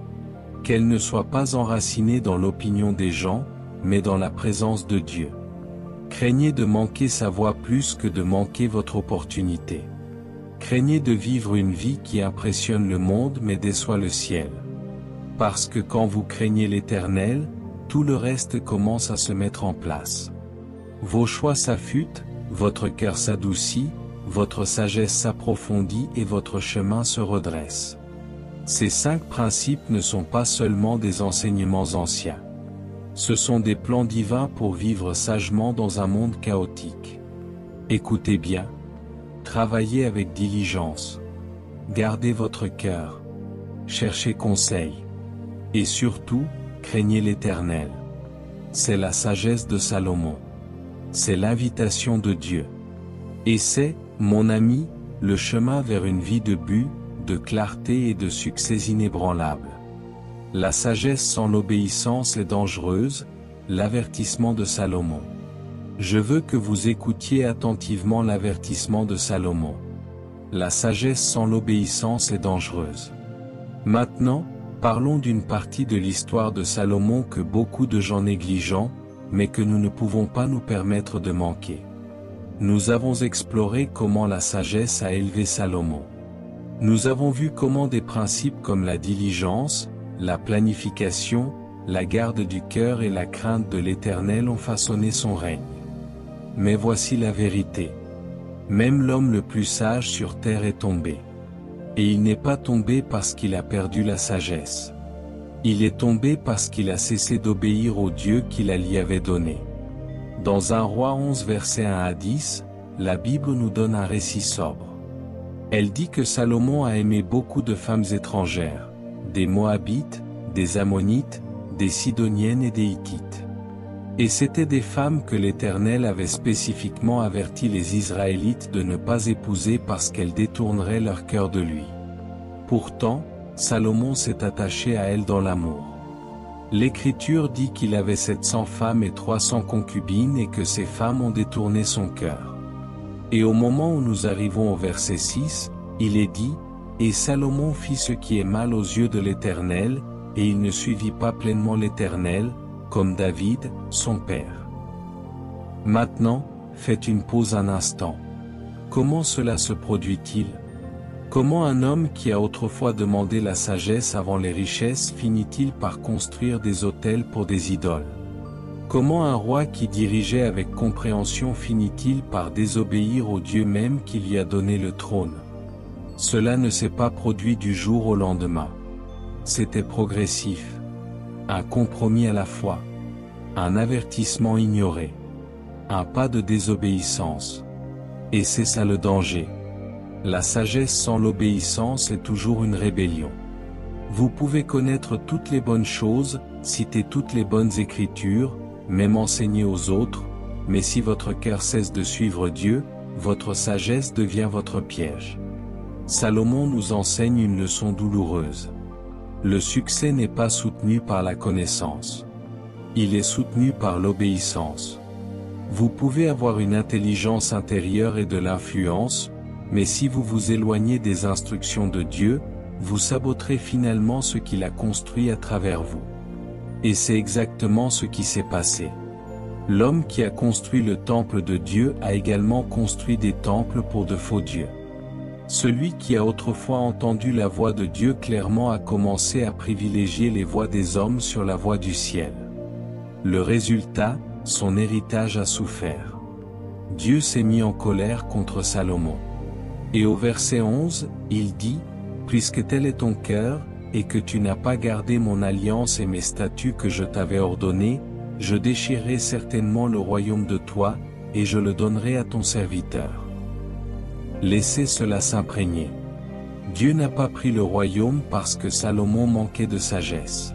Qu'elle ne soit pas enracinée dans l'opinion des gens, mais dans la présence de Dieu. Craignez de manquer sa voix plus que de manquer votre opportunité. Craignez de vivre une vie qui impressionne le monde mais déçoit le ciel. Parce que quand vous craignez l'Éternel, tout le reste commence à se mettre en place. Vos choix s'affûtent, votre cœur s'adoucit, votre sagesse s'approfondit et votre chemin se redresse. Ces 5 principes ne sont pas seulement des enseignements anciens. Ce sont des plans divins pour vivre sagement dans un monde chaotique. Écoutez bien. Travaillez avec diligence. Gardez votre cœur. Cherchez conseil. Et surtout, craignez l'Éternel. C'est la sagesse de Salomon. C'est l'invitation de Dieu. Et c'est, mon ami, le chemin vers une vie de but, de clarté et de succès inébranlable. La sagesse sans l'obéissance est dangereuse, l'avertissement de Salomon. Je veux que vous écoutiez attentivement l'avertissement de Salomon. La sagesse sans l'obéissance est dangereuse. Maintenant, parlons d'une partie de l'histoire de Salomon que beaucoup de gens négligent, mais que nous ne pouvons pas nous permettre de manquer. Nous avons exploré comment la sagesse a élevé Salomon. Nous avons vu comment des principes comme la diligence, la planification, la garde du cœur et la crainte de l'Éternel ont façonné son règne. Mais voici la vérité. Même l'homme le plus sage sur terre est tombé. Et il n'est pas tombé parce qu'il a perdu la sagesse. Il est tombé parce qu'il a cessé d'obéir au Dieu qu'il lui avait donné. Dans 1 Roi 11 versets 1 à 10, la Bible nous donne un récit sobre. Elle dit que Salomon a aimé beaucoup de femmes étrangères, des Moabites, des Ammonites, des Sidoniennes et des Hittites. Et c'étaient des femmes que l'Éternel avait spécifiquement averti les Israélites de ne pas épouser parce qu'elles détourneraient leur cœur de lui. Pourtant, Salomon s'est attaché à elles dans l'amour. L'Écriture dit qu'il avait 700 femmes et 300 concubines et que ces femmes ont détourné son cœur. Et au moment où nous arrivons au verset 6, il est dit, « Et Salomon fit ce qui est mal aux yeux de l'Éternel, et il ne suivit pas pleinement l'Éternel, comme David, son père. » Maintenant, faites une pause un instant. Comment cela se produit-il? Comment un homme qui a autrefois demandé la sagesse avant les richesses finit-il par construire des autels pour des idoles? Comment un roi qui dirigeait avec compréhension finit-il par désobéir au Dieu même qui lui a donné le trône? Cela ne s'est pas produit du jour au lendemain. C'était progressif. Un compromis à la fois. Un avertissement ignoré. Un pas de désobéissance. Et c'est ça le danger. La sagesse sans l'obéissance est toujours une rébellion. Vous pouvez connaître toutes les bonnes choses, citer toutes les bonnes écritures, même enseigner aux autres, mais si votre cœur cesse de suivre Dieu, votre sagesse devient votre piège. Salomon nous enseigne une leçon douloureuse. Le succès n'est pas soutenu par la connaissance. Il est soutenu par l'obéissance. Vous pouvez avoir une intelligence intérieure et de l'influence, mais si vous vous éloignez des instructions de Dieu, vous saboterez finalement ce qu'il a construit à travers vous. Et c'est exactement ce qui s'est passé. L'homme qui a construit le temple de Dieu a également construit des temples pour de faux dieux. Celui qui a autrefois entendu la voix de Dieu clairement a commencé à privilégier les voix des hommes sur la voix du ciel. Le résultat, son héritage a souffert. Dieu s'est mis en colère contre Salomon. Et au verset 11, il dit, « Puisque tel est ton cœur, et que tu n'as pas gardé mon alliance et mes statuts que je t'avais ordonnés, je déchirerai certainement le royaume de toi, et je le donnerai à ton serviteur. » Laissez cela s'imprégner. Dieu n'a pas pris le royaume parce que Salomon manquait de sagesse.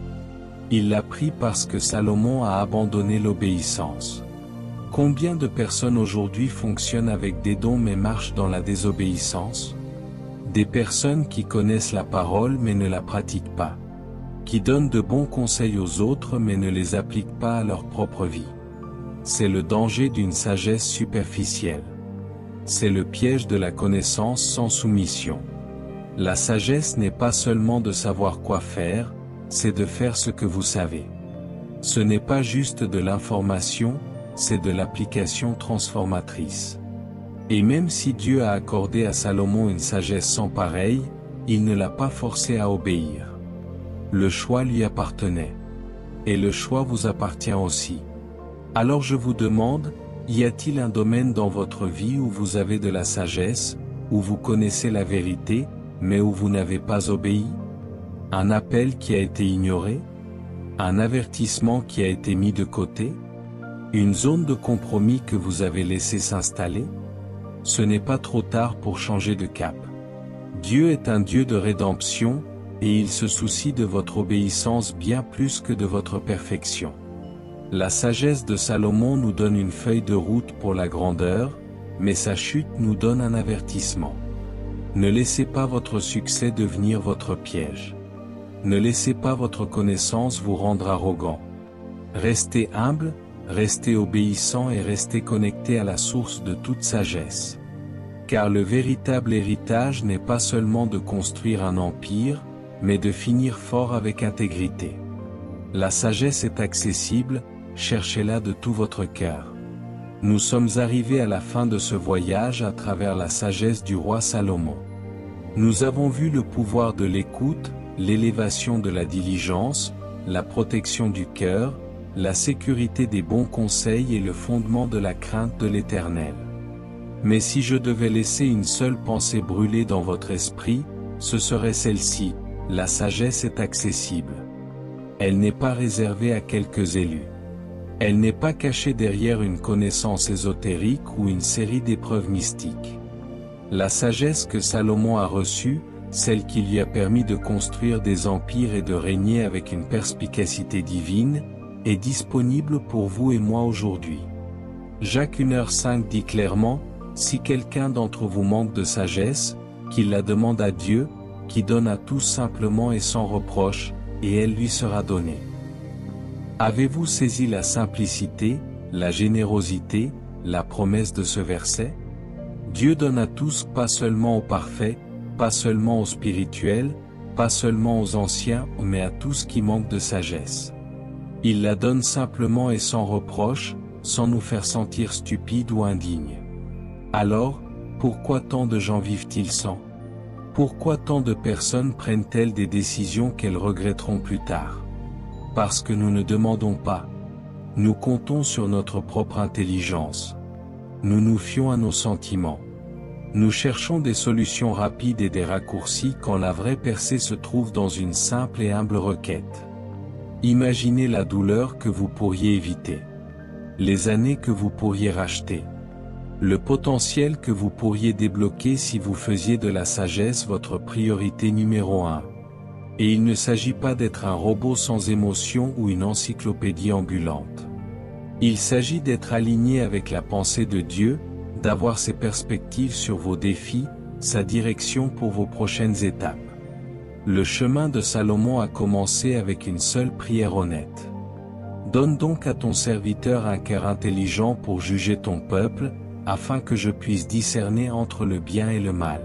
Il l'a pris parce que Salomon a abandonné l'obéissance. Combien de personnes aujourd'hui fonctionnent avec des dons mais marchent dans la désobéissance? Des personnes qui connaissent la parole mais ne la pratiquent pas. Qui donnent de bons conseils aux autres mais ne les appliquent pas à leur propre vie. C'est le danger d'une sagesse superficielle. C'est le piège de la connaissance sans soumission. La sagesse n'est pas seulement de savoir quoi faire, c'est de faire ce que vous savez. Ce n'est pas juste de l'information, c'est de l'application transformatrice. Et même si Dieu a accordé à Salomon une sagesse sans pareille, il ne l'a pas forcé à obéir. Le choix lui appartenait. Et le choix vous appartient aussi. Alors je vous demande, y a-t-il un domaine dans votre vie où vous avez de la sagesse, où vous connaissez la vérité, mais où vous n'avez pas obéi? Un appel qui a été ignoré? Un avertissement qui a été mis de côté? Une zone de compromis que vous avez laissé s'installer? Ce n'est pas trop tard pour changer de cap. Dieu est un Dieu de rédemption, et il se soucie de votre obéissance bien plus que de votre perfection. La sagesse de Salomon nous donne une feuille de route pour la grandeur, mais sa chute nous donne un avertissement. Ne laissez pas votre succès devenir votre piège. Ne laissez pas votre connaissance vous rendre arrogant. Restez humble, restez obéissant et restez connecté à la source de toute sagesse. Car le véritable héritage n'est pas seulement de construire un empire, mais de finir fort avec intégrité. La sagesse est accessible, cherchez-la de tout votre cœur. Nous sommes arrivés à la fin de ce voyage à travers la sagesse du roi Salomon. Nous avons vu le pouvoir de l'écoute, l'élévation de la diligence, la protection du cœur, la sécurité des bons conseils et le fondement de la crainte de l'Éternel. Mais si je devais laisser une seule pensée brûler dans votre esprit, ce serait celle-ci, la sagesse est accessible. Elle n'est pas réservée à quelques élus. Elle n'est pas cachée derrière une connaissance ésotérique ou une série d'épreuves mystiques. La sagesse que Salomon a reçue, celle qui lui a permis de construire des empires et de régner avec une perspicacité divine, est disponible pour vous et moi aujourd'hui. Jacques 1h5 dit clairement, « Si quelqu'un d'entre vous manque de sagesse, qu'il la demande à Dieu, qui donne à tous simplement et sans reproche, et elle lui sera donnée. » Avez-vous saisi la simplicité, la générosité, la promesse de ce verset? Dieu donne à tous, pas seulement aux parfaits, pas seulement aux spirituels, pas seulement aux anciens, mais à tous qui manquent de sagesse. Il la donne simplement et sans reproche, sans nous faire sentir stupides ou indignes. Alors, pourquoi tant de gens vivent-ils sans? Pourquoi tant de personnes prennent-elles des décisions qu'elles regretteront plus tard? Parce que nous ne demandons pas. Nous comptons sur notre propre intelligence. Nous nous fions à nos sentiments. Nous cherchons des solutions rapides et des raccourcis quand la vraie percée se trouve dans une simple et humble requête. Imaginez la douleur que vous pourriez éviter. Les années que vous pourriez racheter. Le potentiel que vous pourriez débloquer si vous faisiez de la sagesse votre priorité numéro 1. Et il ne s'agit pas d'être un robot sans émotion ou une encyclopédie ambulante. Il s'agit d'être aligné avec la pensée de Dieu, d'avoir ses perspectives sur vos défis, sa direction pour vos prochaines étapes. Le chemin de Salomon a commencé avec une seule prière honnête. Donne donc à ton serviteur un cœur intelligent pour juger ton peuple, afin que je puisse discerner entre le bien et le mal.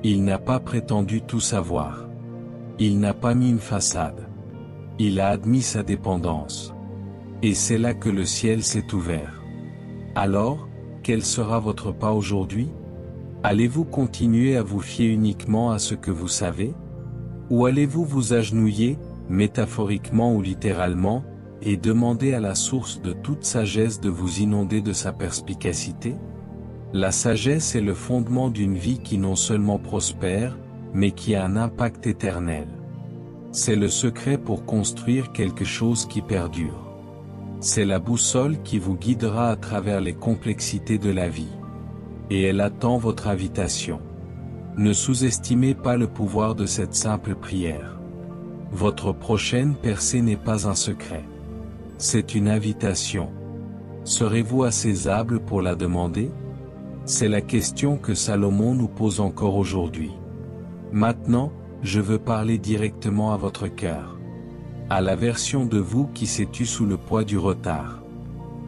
Il n'a pas prétendu tout savoir. Il n'a pas mis une façade. Il a admis sa dépendance. Et c'est là que le ciel s'est ouvert. Alors, quel sera votre pas aujourd'hui? Allez-vous continuer à vous fier uniquement à ce que vous savez? Ou allez-vous vous agenouiller, métaphoriquement ou littéralement, et demander à la source de toute sagesse de vous inonder de sa perspicacité? La sagesse est le fondement d'une vie qui non seulement prospère, mais qui a un impact éternel. C'est le secret pour construire quelque chose qui perdure. C'est la boussole qui vous guidera à travers les complexités de la vie. Et elle attend votre invitation. Ne sous-estimez pas le pouvoir de cette simple prière. Votre prochaine percée n'est pas un secret. C'est une invitation. Serez-vous assez humble pour la demander? C'est la question que Salomon nous pose encore aujourd'hui. Maintenant, je veux parler directement à votre cœur. À la version de vous qui s'est tue sous le poids du retard.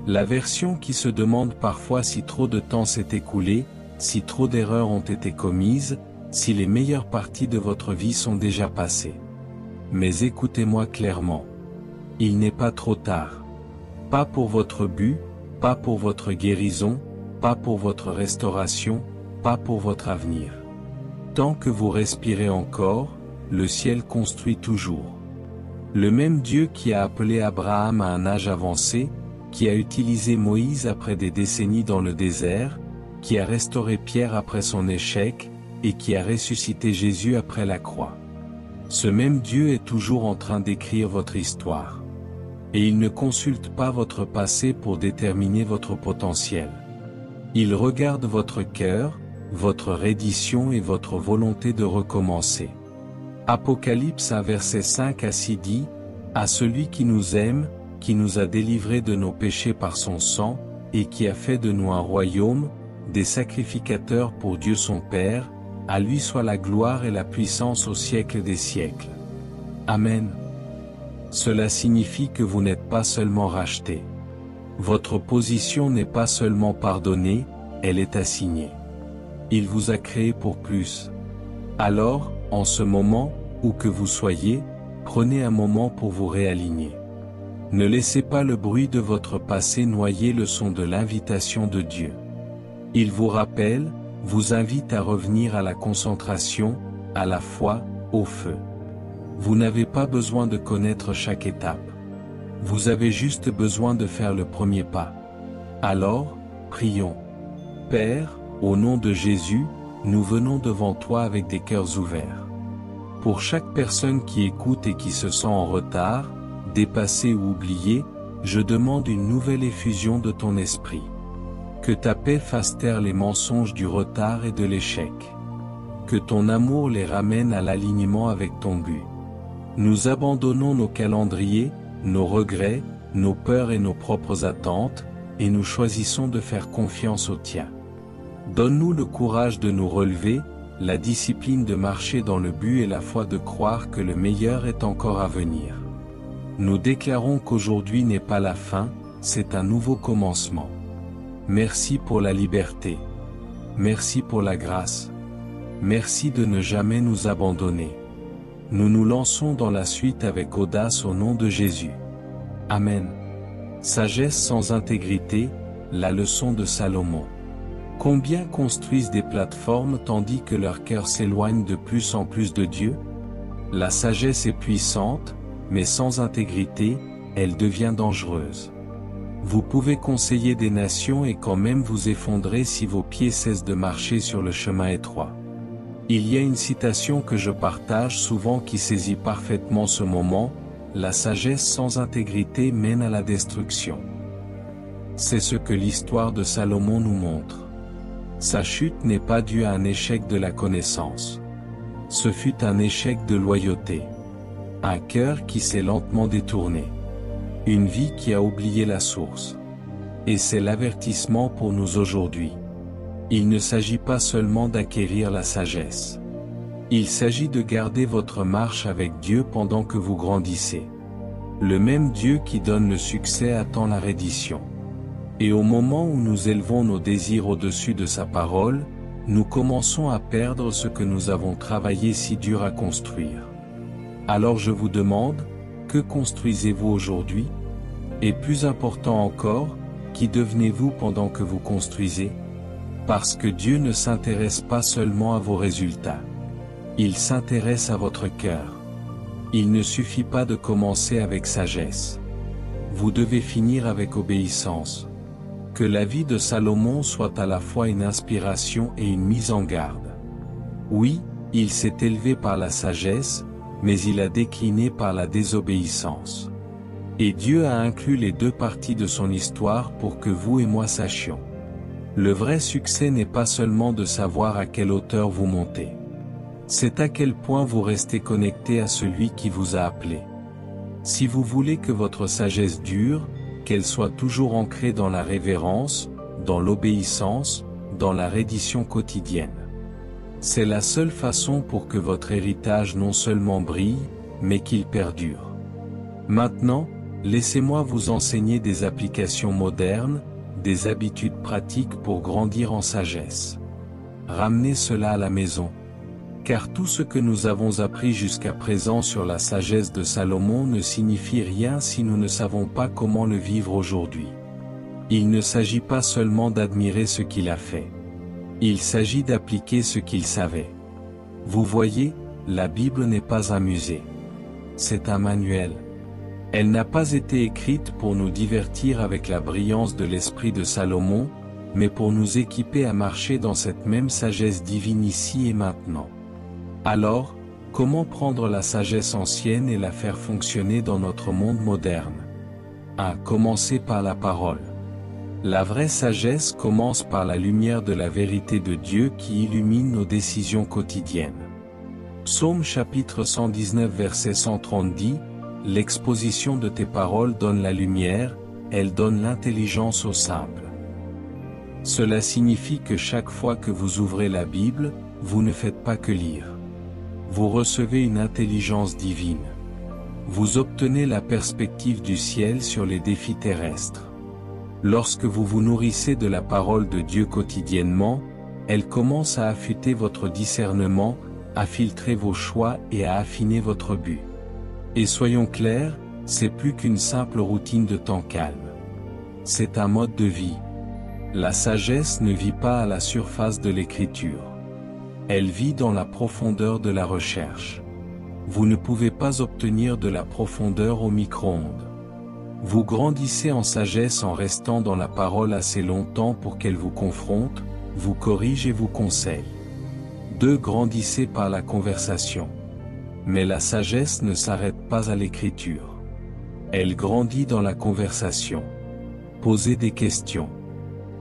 La version qui se demande parfois si trop de temps s'est écoulé, si trop d'erreurs ont été commises, si les meilleures parties de votre vie sont déjà passées. Mais écoutez-moi clairement. Il n'est pas trop tard. Pas pour votre but, pas pour votre guérison, pas pour votre restauration, pas pour votre avenir. Tant que vous respirez encore, le ciel construit toujours. Le même Dieu qui a appelé Abraham à un âge avancé, qui a utilisé Moïse après des décennies dans le désert, qui a restauré Pierre après son échec, et qui a ressuscité Jésus après la croix. Ce même Dieu est toujours en train d'écrire votre histoire. Et il ne consulte pas votre passé pour déterminer votre potentiel. Il regarde votre cœur, votre reddition et votre volonté de recommencer. Apocalypse 1 verset 5 à 6 dit, « À celui qui nous aime, qui nous a délivrés de nos péchés par son sang, et qui a fait de nous un royaume, des sacrificateurs pour Dieu son Père, à lui soit la gloire et la puissance au siècle des siècles. Amen. » Cela signifie que vous n'êtes pas seulement racheté. Votre position n'est pas seulement pardonnée, elle est assignée. Il vous a créé pour plus. Alors, en ce moment, où que vous soyez, prenez un moment pour vous réaligner. Ne laissez pas le bruit de votre passé noyer le son de l'invitation de Dieu. Il vous rappelle, vous invite à revenir à la concentration, à la foi, au feu. Vous n'avez pas besoin de connaître chaque étape. Vous avez juste besoin de faire le premier pas. Alors, prions. Père, au nom de Jésus, nous venons devant toi avec des cœurs ouverts. Pour chaque personne qui écoute et qui se sent en retard, dépassée ou oubliée, je demande une nouvelle effusion de ton esprit. Que ta paix fasse taire les mensonges du retard et de l'échec. Que ton amour les ramène à l'alignement avec ton but. Nous abandonnons nos calendriers, nos regrets, nos peurs et nos propres attentes, et nous choisissons de faire confiance au tien. Donne-nous le courage de nous relever, la discipline de marcher dans le but et la foi de croire que le meilleur est encore à venir. Nous déclarons qu'aujourd'hui n'est pas la fin, c'est un nouveau commencement. Merci pour la liberté. Merci pour la grâce. Merci de ne jamais nous abandonner. Nous nous lançons dans la suite avec audace au nom de Jésus. Amen. Sagesse sans intégrité, la leçon de Salomon. Combien construisent des plateformes tandis que leur cœur s'éloigne de plus en plus de Dieu? La sagesse est puissante, mais sans intégrité, elle devient dangereuse. Vous pouvez conseiller des nations et quand même vous effondrer si vos pieds cessent de marcher sur le chemin étroit. Il y a une citation que je partage souvent qui saisit parfaitement ce moment, « La sagesse sans intégrité mène à la destruction ». C'est ce que l'histoire de Salomon nous montre. Sa chute n'est pas due à un échec de la connaissance. Ce fut un échec de loyauté. Un cœur qui s'est lentement détourné. Une vie qui a oublié la source. Et c'est l'avertissement pour nous aujourd'hui. Il ne s'agit pas seulement d'acquérir la sagesse. Il s'agit de garder votre marche avec Dieu pendant que vous grandissez. Le même Dieu qui donne le succès attend la reddition. Et au moment où nous élevons nos désirs au-dessus de sa parole, nous commençons à perdre ce que nous avons travaillé si dur à construire. Alors je vous demande, que construisez-vous aujourd'hui? Et plus important encore, qui devenez-vous pendant que vous construisez? Parce que Dieu ne s'intéresse pas seulement à vos résultats. Il s'intéresse à votre cœur. Il ne suffit pas de commencer avec sagesse. Vous devez finir avec obéissance. Que la vie de Salomon soit à la fois une inspiration et une mise en garde. Oui, il s'est élevé par la sagesse, mais il a décliné par la désobéissance. Et Dieu a inclus les deux parties de son histoire pour que vous et moi sachions. Le vrai succès n'est pas seulement de savoir à quelle hauteur vous montez. C'est à quel point vous restez connecté à celui qui vous a appelé. Si vous voulez que votre sagesse dure, qu'elle soit toujours ancrée dans la révérence, dans l'obéissance, dans la reddition quotidienne. C'est la seule façon pour que votre héritage non seulement brille, mais qu'il perdure. Maintenant, laissez-moi vous enseigner des applications modernes, des habitudes pratiques pour grandir en sagesse. Ramenez cela à la maison. Car tout ce que nous avons appris jusqu'à présent sur la sagesse de Salomon ne signifie rien si nous ne savons pas comment le vivre aujourd'hui. Il ne s'agit pas seulement d'admirer ce qu'il a fait. Il s'agit d'appliquer ce qu'il savait. Vous voyez, la Bible n'est pas un musée. C'est un manuel. Elle n'a pas été écrite pour nous divertir avec la brillance de l'esprit de Salomon, mais pour nous équiper à marcher dans cette même sagesse divine ici et maintenant. Alors, comment prendre la sagesse ancienne et la faire fonctionner dans notre monde moderne? À commencer par la parole. La vraie sagesse commence par la lumière de la vérité de Dieu qui illumine nos décisions quotidiennes. Psaume chapitre 119 verset 130 dit, « L'exposition de tes paroles donne la lumière, elle donne l'intelligence aux simples. » Cela signifie que chaque fois que vous ouvrez la Bible, vous ne faites pas que lire. Vous recevez une intelligence divine. Vous obtenez la perspective du ciel sur les défis terrestres. Lorsque vous vous nourrissez de la parole de Dieu quotidiennement, elle commence à affûter votre discernement, à filtrer vos choix et à affiner votre but. Et soyons clairs, c'est plus qu'une simple routine de temps calme. C'est un mode de vie. La sagesse ne vit pas à la surface de l'écriture. Elle vit dans la profondeur de la recherche. Vous ne pouvez pas obtenir de la profondeur au micro-ondes. Vous grandissez en sagesse en restant dans la parole assez longtemps pour qu'elle vous confronte, vous corrige et vous conseille. 2. Grandissez par la conversation. Mais la sagesse ne s'arrête pas à l'écriture. Elle grandit dans la conversation. Posez des questions.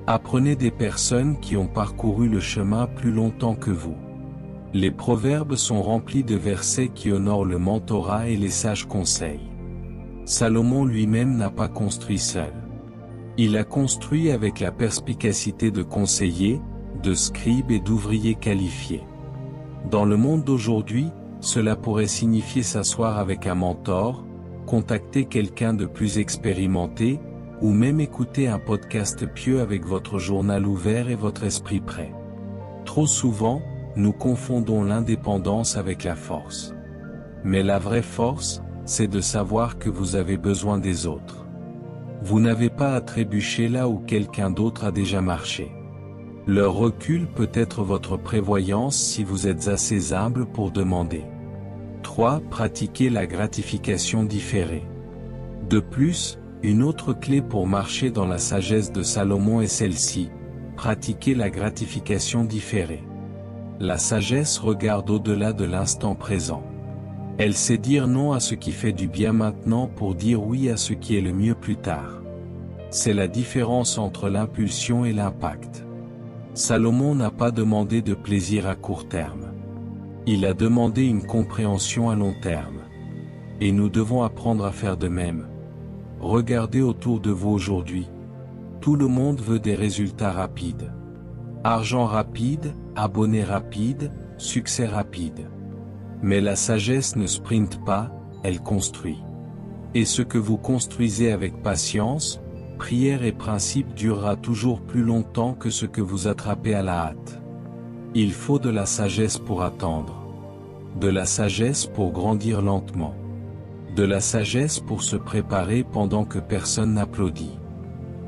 Apprenez des personnes qui ont parcouru le chemin plus longtemps que vous. Les proverbes sont remplis de versets qui honorent le mentorat et les sages conseils. Salomon lui-même n'a pas construit seul. Il a construit avec la perspicacité de conseillers, de scribes et d'ouvriers qualifiés. Dans le monde d'aujourd'hui, cela pourrait signifier s'asseoir avec un mentor, contacter quelqu'un de plus expérimenté, ou même écouter un podcast pieux avec votre journal ouvert et votre esprit prêt. Trop souvent, nous confondons l'indépendance avec la force. Mais la vraie force, c'est de savoir que vous avez besoin des autres. Vous n'avez pas à trébucher là où quelqu'un d'autre a déjà marché. Leur recul peut être votre prévoyance si vous êtes assez humble pour demander. 3. Pratiquez la gratification différée. De plus, une autre clé pour marcher dans la sagesse de Salomon est celle-ci, pratiquer la gratification différée. La sagesse regarde au-delà de l'instant présent. Elle sait dire non à ce qui fait du bien maintenant pour dire oui à ce qui est le mieux plus tard. C'est la différence entre l'impulsion et l'impact. Salomon n'a pas demandé de plaisir à court terme. Il a demandé une compréhension à long terme. Et nous devons apprendre à faire de même. Regardez autour de vous aujourd'hui. Tout le monde veut des résultats rapides. Argent rapide, abonnés rapides, succès rapide. Mais la sagesse ne sprinte pas, elle construit. Et ce que vous construisez avec patience, prière et principe durera toujours plus longtemps que ce que vous attrapez à la hâte. Il faut de la sagesse pour attendre. De la sagesse pour grandir lentement. de la sagesse pour se préparer pendant que personne n'applaudit.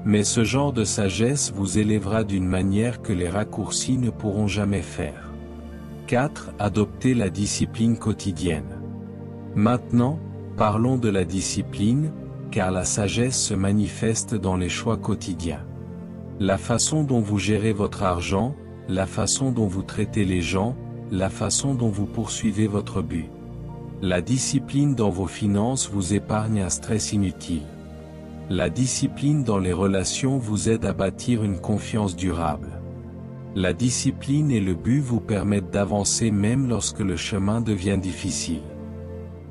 Mais ce genre de sagesse vous élèvera d'une manière que les raccourcis ne pourront jamais faire. 4. Adopter la discipline quotidienne. Maintenant, parlons de la discipline, car la sagesse se manifeste dans les choix quotidiens. La façon dont vous gérez votre argent, la façon dont vous traitez les gens, la façon dont vous poursuivez votre but. La discipline dans vos finances vous épargne un stress inutile. La discipline dans les relations vous aide à bâtir une confiance durable. La discipline et le but vous permettent d'avancer même lorsque le chemin devient difficile.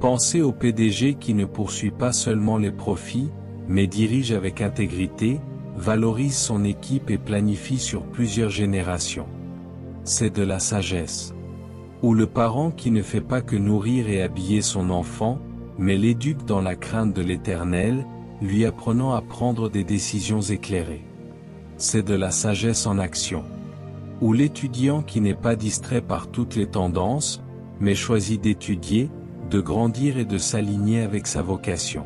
Pensez au PDG qui ne poursuit pas seulement les profits, mais dirige avec intégrité, valorise son équipe et planifie sur plusieurs générations. C'est de la sagesse. Ou le parent qui ne fait pas que nourrir et habiller son enfant, mais l'éduque dans la crainte de l'Éternel, lui apprenant à prendre des décisions éclairées. C'est de la sagesse en action. Ou l'étudiant qui n'est pas distrait par toutes les tendances, mais choisit d'étudier, de grandir et de s'aligner avec sa vocation.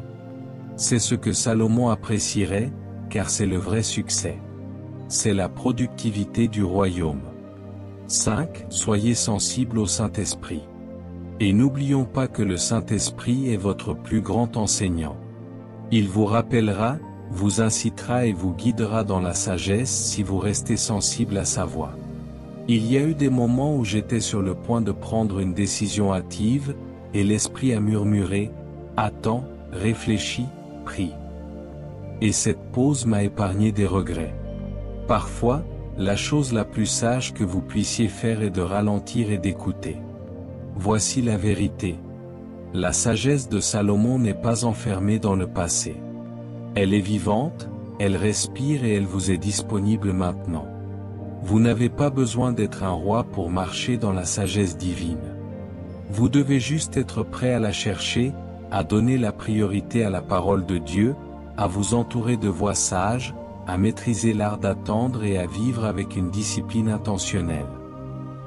C'est ce que Salomon apprécierait, car c'est le vrai succès. C'est la productivité du royaume. 5. Soyez sensibles au Saint-Esprit. Et n'oublions pas que le Saint-Esprit est votre plus grand enseignant. Il vous rappellera, vous incitera et vous guidera dans la sagesse si vous restez sensible à sa voix. Il y a eu des moments où j'étais sur le point de prendre une décision hâtive, et l'Esprit a murmuré, « Attends, réfléchis, prie. » Et cette pause m'a épargné des regrets. Parfois, la chose la plus sage que vous puissiez faire est de ralentir et d'écouter. Voici la vérité. La sagesse de Salomon n'est pas enfermée dans le passé. Elle est vivante, elle respire et elle vous est disponible maintenant. Vous n'avez pas besoin d'être un roi pour marcher dans la sagesse divine. Vous devez juste être prêt à la chercher, à donner la priorité à la parole de Dieu, à vous entourer de voix sages, à maîtriser l'art d'attendre et à vivre avec une discipline intentionnelle.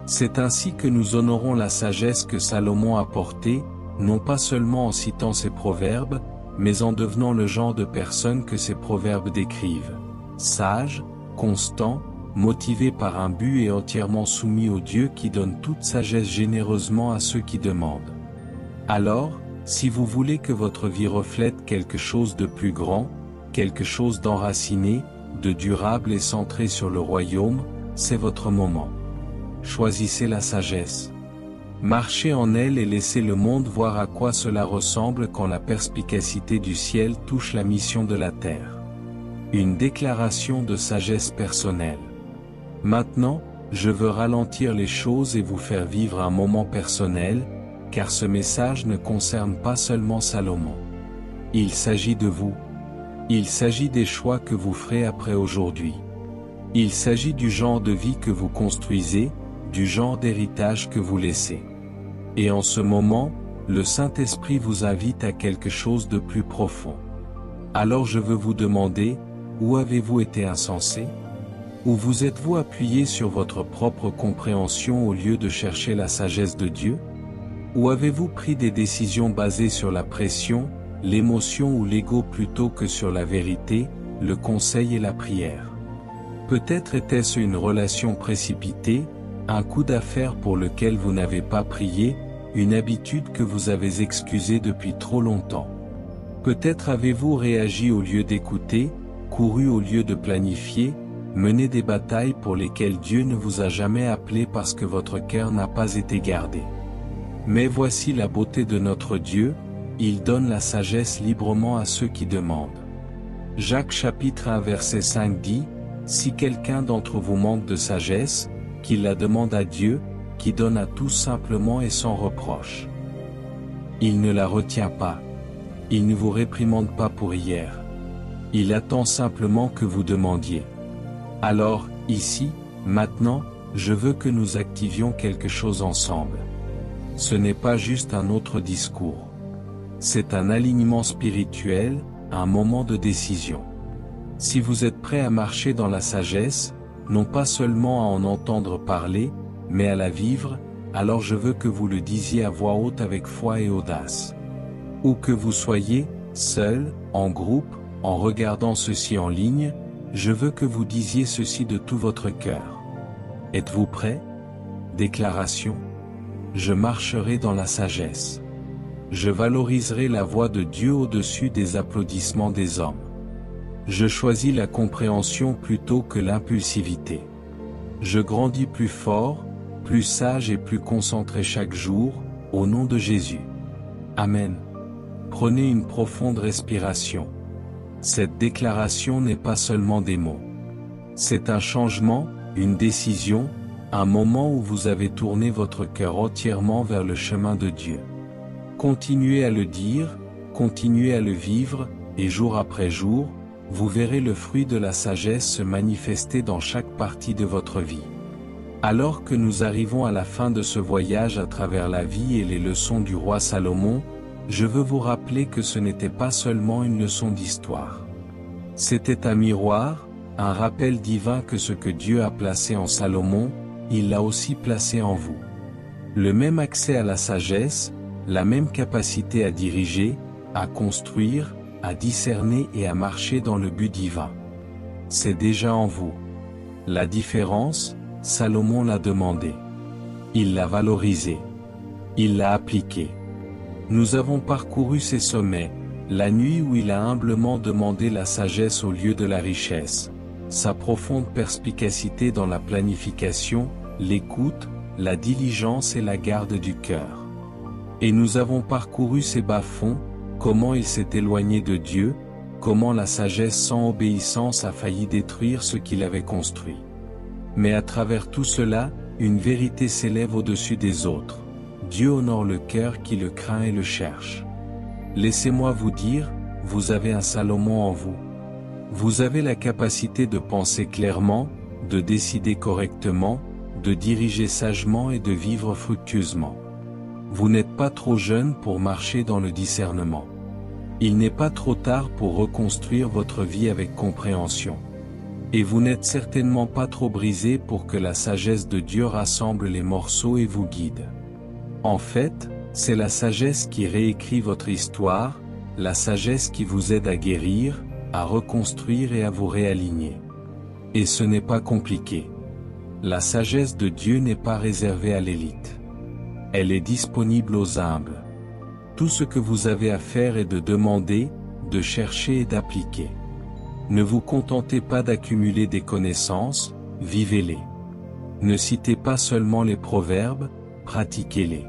C'est ainsi que nous honorons la sagesse que Salomon a portée, non pas seulement en citant ses proverbes, mais en devenant le genre de personne que ces proverbes décrivent. Sage, constant, motivé par un but et entièrement soumis au Dieu qui donne toute sagesse généreusement à ceux qui demandent. Alors, si vous voulez que votre vie reflète quelque chose de plus grand, quelque chose d'enraciné, de durable et centré sur le royaume, c'est votre moment. Choisissez la sagesse. Marchez en elle et laissez le monde voir à quoi cela ressemble quand la perspicacité du ciel touche la mission de la terre. Une déclaration de sagesse personnelle. Maintenant, je veux ralentir les choses et vous faire vivre un moment personnel, car ce message ne concerne pas seulement Salomon. Il s'agit de vous. Il s'agit des choix que vous ferez après aujourd'hui. Il s'agit du genre de vie que vous construisez, du genre d'héritage que vous laissez. Et en ce moment, le Saint-Esprit vous invite à quelque chose de plus profond. Alors je veux vous demander, où avez-vous été insensé? Ou vous êtes-vous appuyé sur votre propre compréhension au lieu de chercher la sagesse de Dieu? Ou avez-vous pris des décisions basées sur la pression, l'émotion ou l'ego plutôt que sur la vérité, le conseil et la prière? Peut-être était-ce une relation précipitée, un coup d'affaire pour lequel vous n'avez pas prié, une habitude que vous avez excusée depuis trop longtemps. Peut-être avez-vous réagi au lieu d'écouter, couru au lieu de planifier, mené des batailles pour lesquelles Dieu ne vous a jamais appelé parce que votre cœur n'a pas été gardé. Mais voici la beauté de notre Dieu, il donne la sagesse librement à ceux qui demandent. Jacques chapitre 1 verset 5 dit, « Si quelqu'un d'entre vous manque de sagesse, qu'il la demande à Dieu, qui donne à tous simplement et sans reproche. Il ne la retient pas. Il ne vous réprimande pas pour hier. Il attend simplement que vous demandiez. » Alors, ici, maintenant, je veux que nous activions quelque chose ensemble. Ce n'est pas juste un autre discours. C'est un alignement spirituel, un moment de décision. Si vous êtes prêt à marcher dans la sagesse, non pas seulement à en entendre parler, mais à la vivre, alors je veux que vous le disiez à voix haute avec foi et audace. Où que vous soyez, seul, en groupe, en regardant ceci en ligne, je veux que vous disiez ceci de tout votre cœur. Êtes-vous prêts? Déclaration. Je marcherai dans la sagesse. Je valoriserai la voix de Dieu au-dessus des applaudissements des hommes. Je choisis la compréhension plutôt que l'impulsivité. Je grandis plus fort, plus sage et plus concentré chaque jour, au nom de Jésus. Amen. Prenez une profonde respiration. Cette déclaration n'est pas seulement des mots. C'est un changement, une décision, un moment où vous avez tourné votre cœur entièrement vers le chemin de Dieu. Continuez à le dire, continuez à le vivre, et jour après jour, vous verrez le fruit de la sagesse se manifester dans chaque partie de votre vie. Alors que nous arrivons à la fin de ce voyage à travers la vie et les leçons du roi Salomon, je veux vous rappeler que ce n'était pas seulement une leçon d'histoire. C'était un miroir, un rappel divin que ce que Dieu a placé en Salomon, il l'a aussi placé en vous. Le même accès à la sagesse, la même capacité à diriger, à construire, à discerner et à marcher dans le but divin. C'est déjà en vous. La différence, Salomon l'a demandé. Il l'a valorisé. Il l'a appliqué. Nous avons parcouru ces sommets, la nuit où il a humblement demandé la sagesse au lieu de la richesse, sa profonde perspicacité dans la planification, l'écoute, la diligence et la garde du cœur. Et nous avons parcouru ces bas-fonds, comment il s'est éloigné de Dieu, comment la sagesse sans obéissance a failli détruire ce qu'il avait construit. Mais à travers tout cela, une vérité s'élève au-dessus des autres. Dieu honore le cœur qui le craint et le cherche. Laissez-moi vous dire, vous avez un Salomon en vous. Vous avez la capacité de penser clairement, de décider correctement, de diriger sagement et de vivre fructueusement. Vous n'êtes pas trop jeune pour marcher dans le discernement. Il n'est pas trop tard pour reconstruire votre vie avec compréhension. Et vous n'êtes certainement pas trop brisé pour que la sagesse de Dieu rassemble les morceaux et vous guide. En fait, c'est la sagesse qui réécrit votre histoire, la sagesse qui vous aide à guérir, à reconstruire et à vous réaligner. Et ce n'est pas compliqué. La sagesse de Dieu n'est pas réservée à l'élite. Elle est disponible aux humbles. Tout ce que vous avez à faire est de demander, de chercher et d'appliquer. Ne vous contentez pas d'accumuler des connaissances, vivez-les. Ne citez pas seulement les proverbes, pratiquez-les.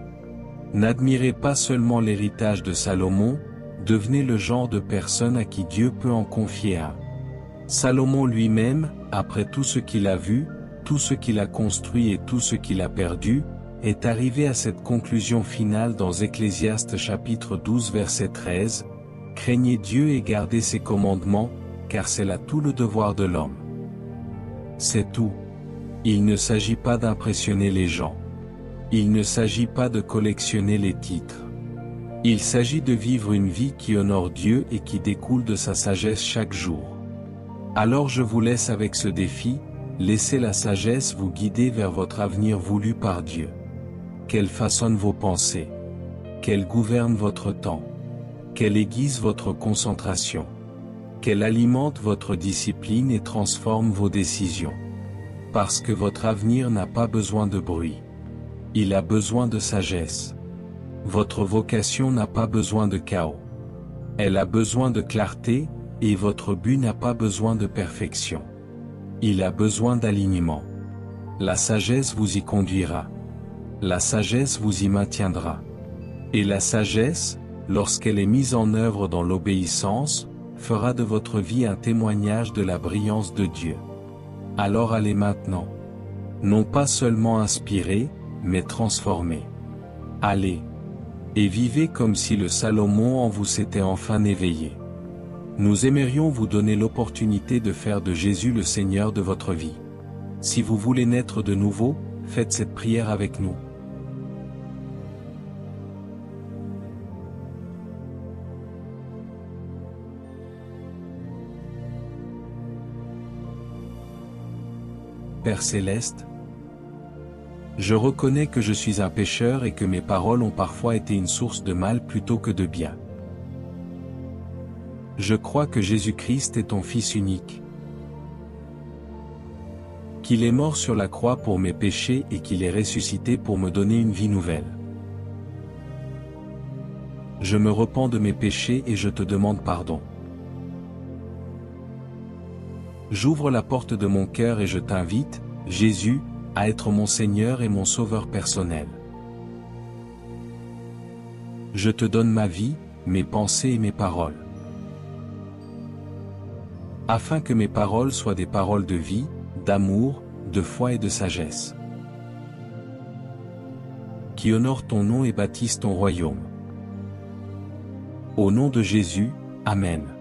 N'admirez pas seulement l'héritage de Salomon, devenez le genre de personne à qui Dieu peut en confier un. Salomon lui-même, après tout ce qu'il a vu, tout ce qu'il a construit et tout ce qu'il a perdu, est arrivé à cette conclusion finale dans Ecclésiaste chapitre 12 verset 13, « Craignez Dieu et gardez ses commandements, car c'est là tout le devoir de l'homme. » C'est tout. Il ne s'agit pas d'impressionner les gens. Il ne s'agit pas de collectionner les titres. Il s'agit de vivre une vie qui honore Dieu et qui découle de sa sagesse chaque jour. Alors je vous laisse avec ce défi, laissez la sagesse vous guider vers votre avenir voulu par Dieu. Qu'elle façonne vos pensées. Qu'elle gouverne votre temps. Qu'elle aiguise votre concentration. Qu'elle alimente votre discipline et transforme vos décisions. Parce que votre avenir n'a pas besoin de bruit. Il a besoin de sagesse. Votre vocation n'a pas besoin de chaos. Elle a besoin de clarté, et votre but n'a pas besoin de perfection. Il a besoin d'alignement. La sagesse vous y conduira. La sagesse vous y maintiendra. Et la sagesse, lorsqu'elle est mise en œuvre dans l'obéissance, fera de votre vie un témoignage de la brillance de Dieu. Alors allez maintenant. Non pas seulement inspirer, mais transformer. Allez. Et vivez comme si le Salomon en vous s'était enfin éveillé. Nous aimerions vous donner l'opportunité de faire de Jésus le Seigneur de votre vie. Si vous voulez naître de nouveau, faites cette prière avec nous. Père Céleste, je reconnais que je suis un pécheur et que mes paroles ont parfois été une source de mal plutôt que de bien. Je crois que Jésus-Christ est ton Fils unique. Qu'il est mort sur la croix pour mes péchés et qu'il est ressuscité pour me donner une vie nouvelle. Je me repens de mes péchés et je te demande pardon. J'ouvre la porte de mon cœur et je t'invite, Jésus, à être mon Seigneur et mon Sauveur personnel. Je te donne ma vie, mes pensées et mes paroles. Afin que mes paroles soient des paroles de vie, d'amour, de foi et de sagesse. Qui honorent ton nom et bâtissent ton royaume. Au nom de Jésus, Amen.